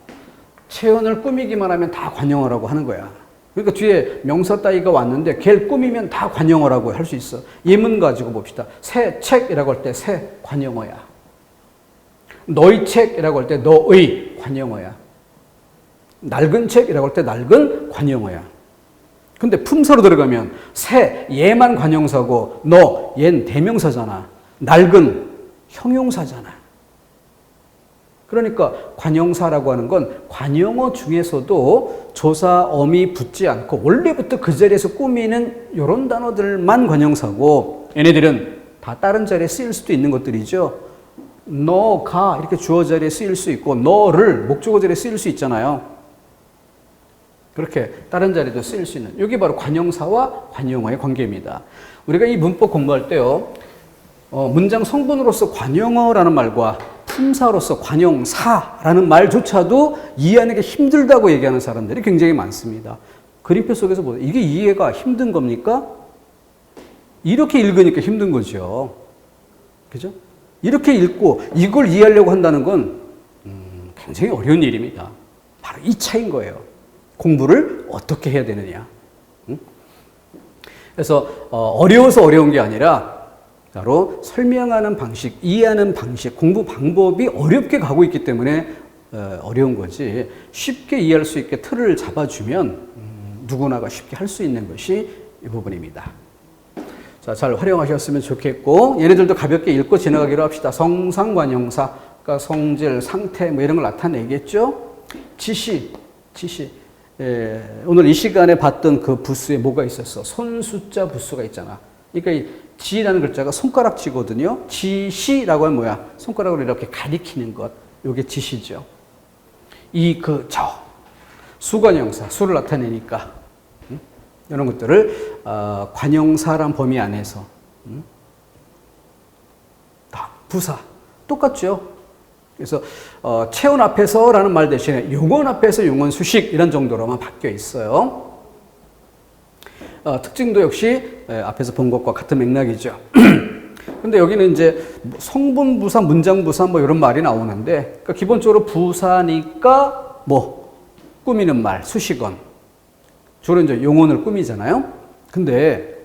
체온을 꾸미기만 하면 다 관용어라고 하는 거야. 그러니까 뒤에 명사 따위가 왔는데 걔를 꾸미면 다 관용어라고 할 수 있어. 예문 가지고 봅시다. 새 책이라고 할 때 새 관용어야. 너의 책이라고 할 때 너의 관용어야. 낡은 책이라고 할 때 낡은 관용어야. 근데 품사로 들어가면 새, 얘만 관용사고 너, 얘는 대명사잖아. 낡은 형용사잖아. 그러니까 관용사라고 하는 건 관용어 중에서도 조사, 어미 붙지 않고 원래부터 그 자리에서 꾸미는 이런 단어들만 관용사고 얘네들은 다 다른 자리에 쓰일 수도 있는 것들이죠. 너가 이렇게 주어 자리에 쓰일 수 있고 너를 목적어 자리에 쓰일 수 있잖아요. 그렇게 다른 자리도 쓰일 수 있는 이게 바로 관형사와 관용어의 관계입니다. 우리가 이 문법 공부할 때요. 문장 성분으로서 관용어라는 말과 품사로서 관용사라는 말조차도 이해하는 게 힘들다고 얘기하는 사람들이 굉장히 많습니다. 그림표 속에서 보세요. 이게 이해가 힘든 겁니까? 이렇게 읽으니까 힘든 거죠. 그죠? 이렇게 읽고 이걸 이해하려고 한다는 건 굉장히 어려운 일입니다. 바로 이 차이인 거예요. 공부를 어떻게 해야 되느냐. 그래서 어려워서 어려운 게 아니라 바로 설명하는 방식, 이해하는 방식, 공부 방법이 어렵게 가고 있기 때문에 어려운 거지. 쉽게 이해할 수 있게 틀을 잡아주면 누구나가 쉽게 할 수 있는 것이 이 부분입니다. 자, 잘 활용하셨으면 좋겠고 얘네들도 가볍게 읽고 지나가기로 합시다. 성상관형사, 그러니까 성질, 상태 뭐 이런 걸 나타내겠죠. 지시. 오늘 이 시간에 봤던 그 부수에 뭐가 있었어? 손수자 부수가 있잖아. 그러니까 이 지라는 글자가 손가락지거든요. 지시라고 하면 뭐야? 손가락으로 이렇게 가리키는 것. 이게 지시죠. 수관형사, 수를 나타내니까. 이런 것들을 관형사란 범위 안에서 다 부사 똑같죠. 그래서 체온 앞에서라는 말 대신에 용언 앞에서 용언 수식 이런 정도로만 바뀌어 있어요. 특징도 역시 앞에서 본 것과 같은 맥락이죠. 근데 여기는 이제 성분 부사, 문장 부사 뭐 이런 말이 나오는데, 그러니까 기본적으로 부사니까 뭐 꾸미는 말, 수식언, 주로 이제 용언을 꾸미잖아요. 근데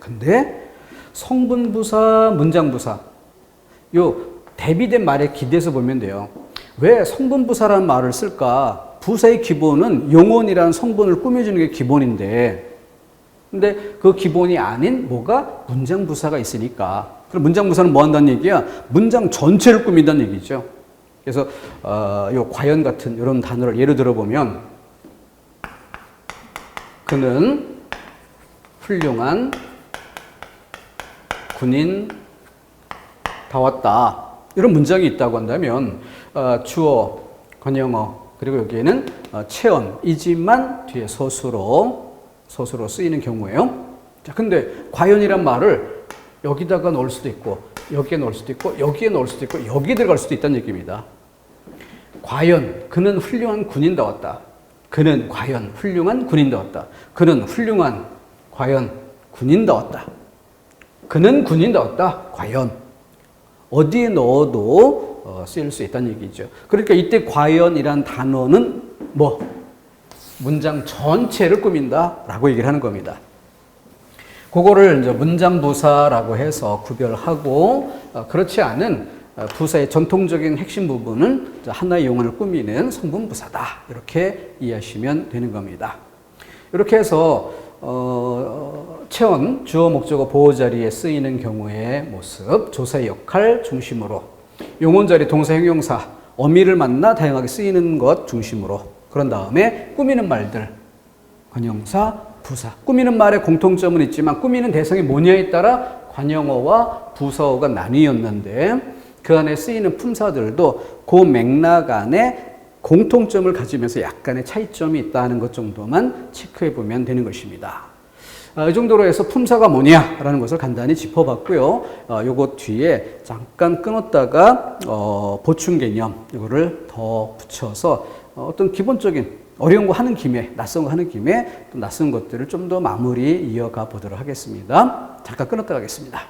성분 부사, 문장 부사, 요 대비된 말에 기대서 보면 돼요. 왜 성분 부사라는 말을 쓸까? 부사의 기본은 용언이라는 성분을 꾸며주는 게 기본인데, 근데 그 기본이 아닌 뭐가 문장 부사가 있으니까. 그럼 문장 부사는 뭐 한다는 얘기야? 문장 전체를 꾸민다는 얘기죠. 그래서 요 과연 같은 이런 단어를 예를 들어 보면, 그는 훌륭한 군인다웠다. 이런 문장이 있다고 한다면 주어, 관용어, 그리고 여기에는 체언이지만 뒤에 서술어 쓰이는 경우예요. 자, 근데 과연이란 말을 여기다가 넣을 수도 있고, 여기에 넣을 수도 있고, 여기에 넣을 수도 있고, 여기에 들어갈 수도 있다는 얘기입니다. 과연 그는 훌륭한 군인다웠다. 그는 과연 훌륭한 군인다웠다. 그는 훌륭한 과연 군인다웠다. 그는 군인다웠다. 과연. 어디에 넣어도 쓰일 수 있다는 얘기죠. 그러니까 이때 과연이란 단어는 뭐 문장 전체를 꾸민다라고 얘기를 하는 겁니다. 그거를 이제 문장 부사라고 해서 구별하고, 그렇지 않은 부사의 전통적인 핵심 부분은 하나의 용언을 꾸미는 성분 부사다. 이렇게 이해하시면 되는 겁니다. 이렇게 해서 체언, 주어, 목적어, 보호 자리에 쓰이는 경우의 모습, 조사의 역할 중심으로, 용언 자리, 동사, 형용사, 어미를 만나 다양하게 쓰이는 것 중심으로, 그런 다음에 꾸미는 말들, 관용사, 부사. 꾸미는 말에 공통점은 있지만 꾸미는 대상이 뭐냐에 따라 관용어와 부사어가 나뉘었는데, 그 안에 쓰이는 품사들도 그 맥락 안에 공통점을 가지면서 약간의 차이점이 있다는 것 정도만 체크해 보면 되는 것입니다. 이 정도로 해서 품사가 뭐냐라는 것을 간단히 짚어봤고요. 요거 뒤에 잠깐 끊었다가 보충 개념 이거를 더 붙여서 어떤 기본적인 어려운 거 하는 김에, 낯선 거 하는 김에 또 낯선 것들을 좀 더 마무리 이어가 보도록 하겠습니다. 잠깐 끊었다 가겠습니다.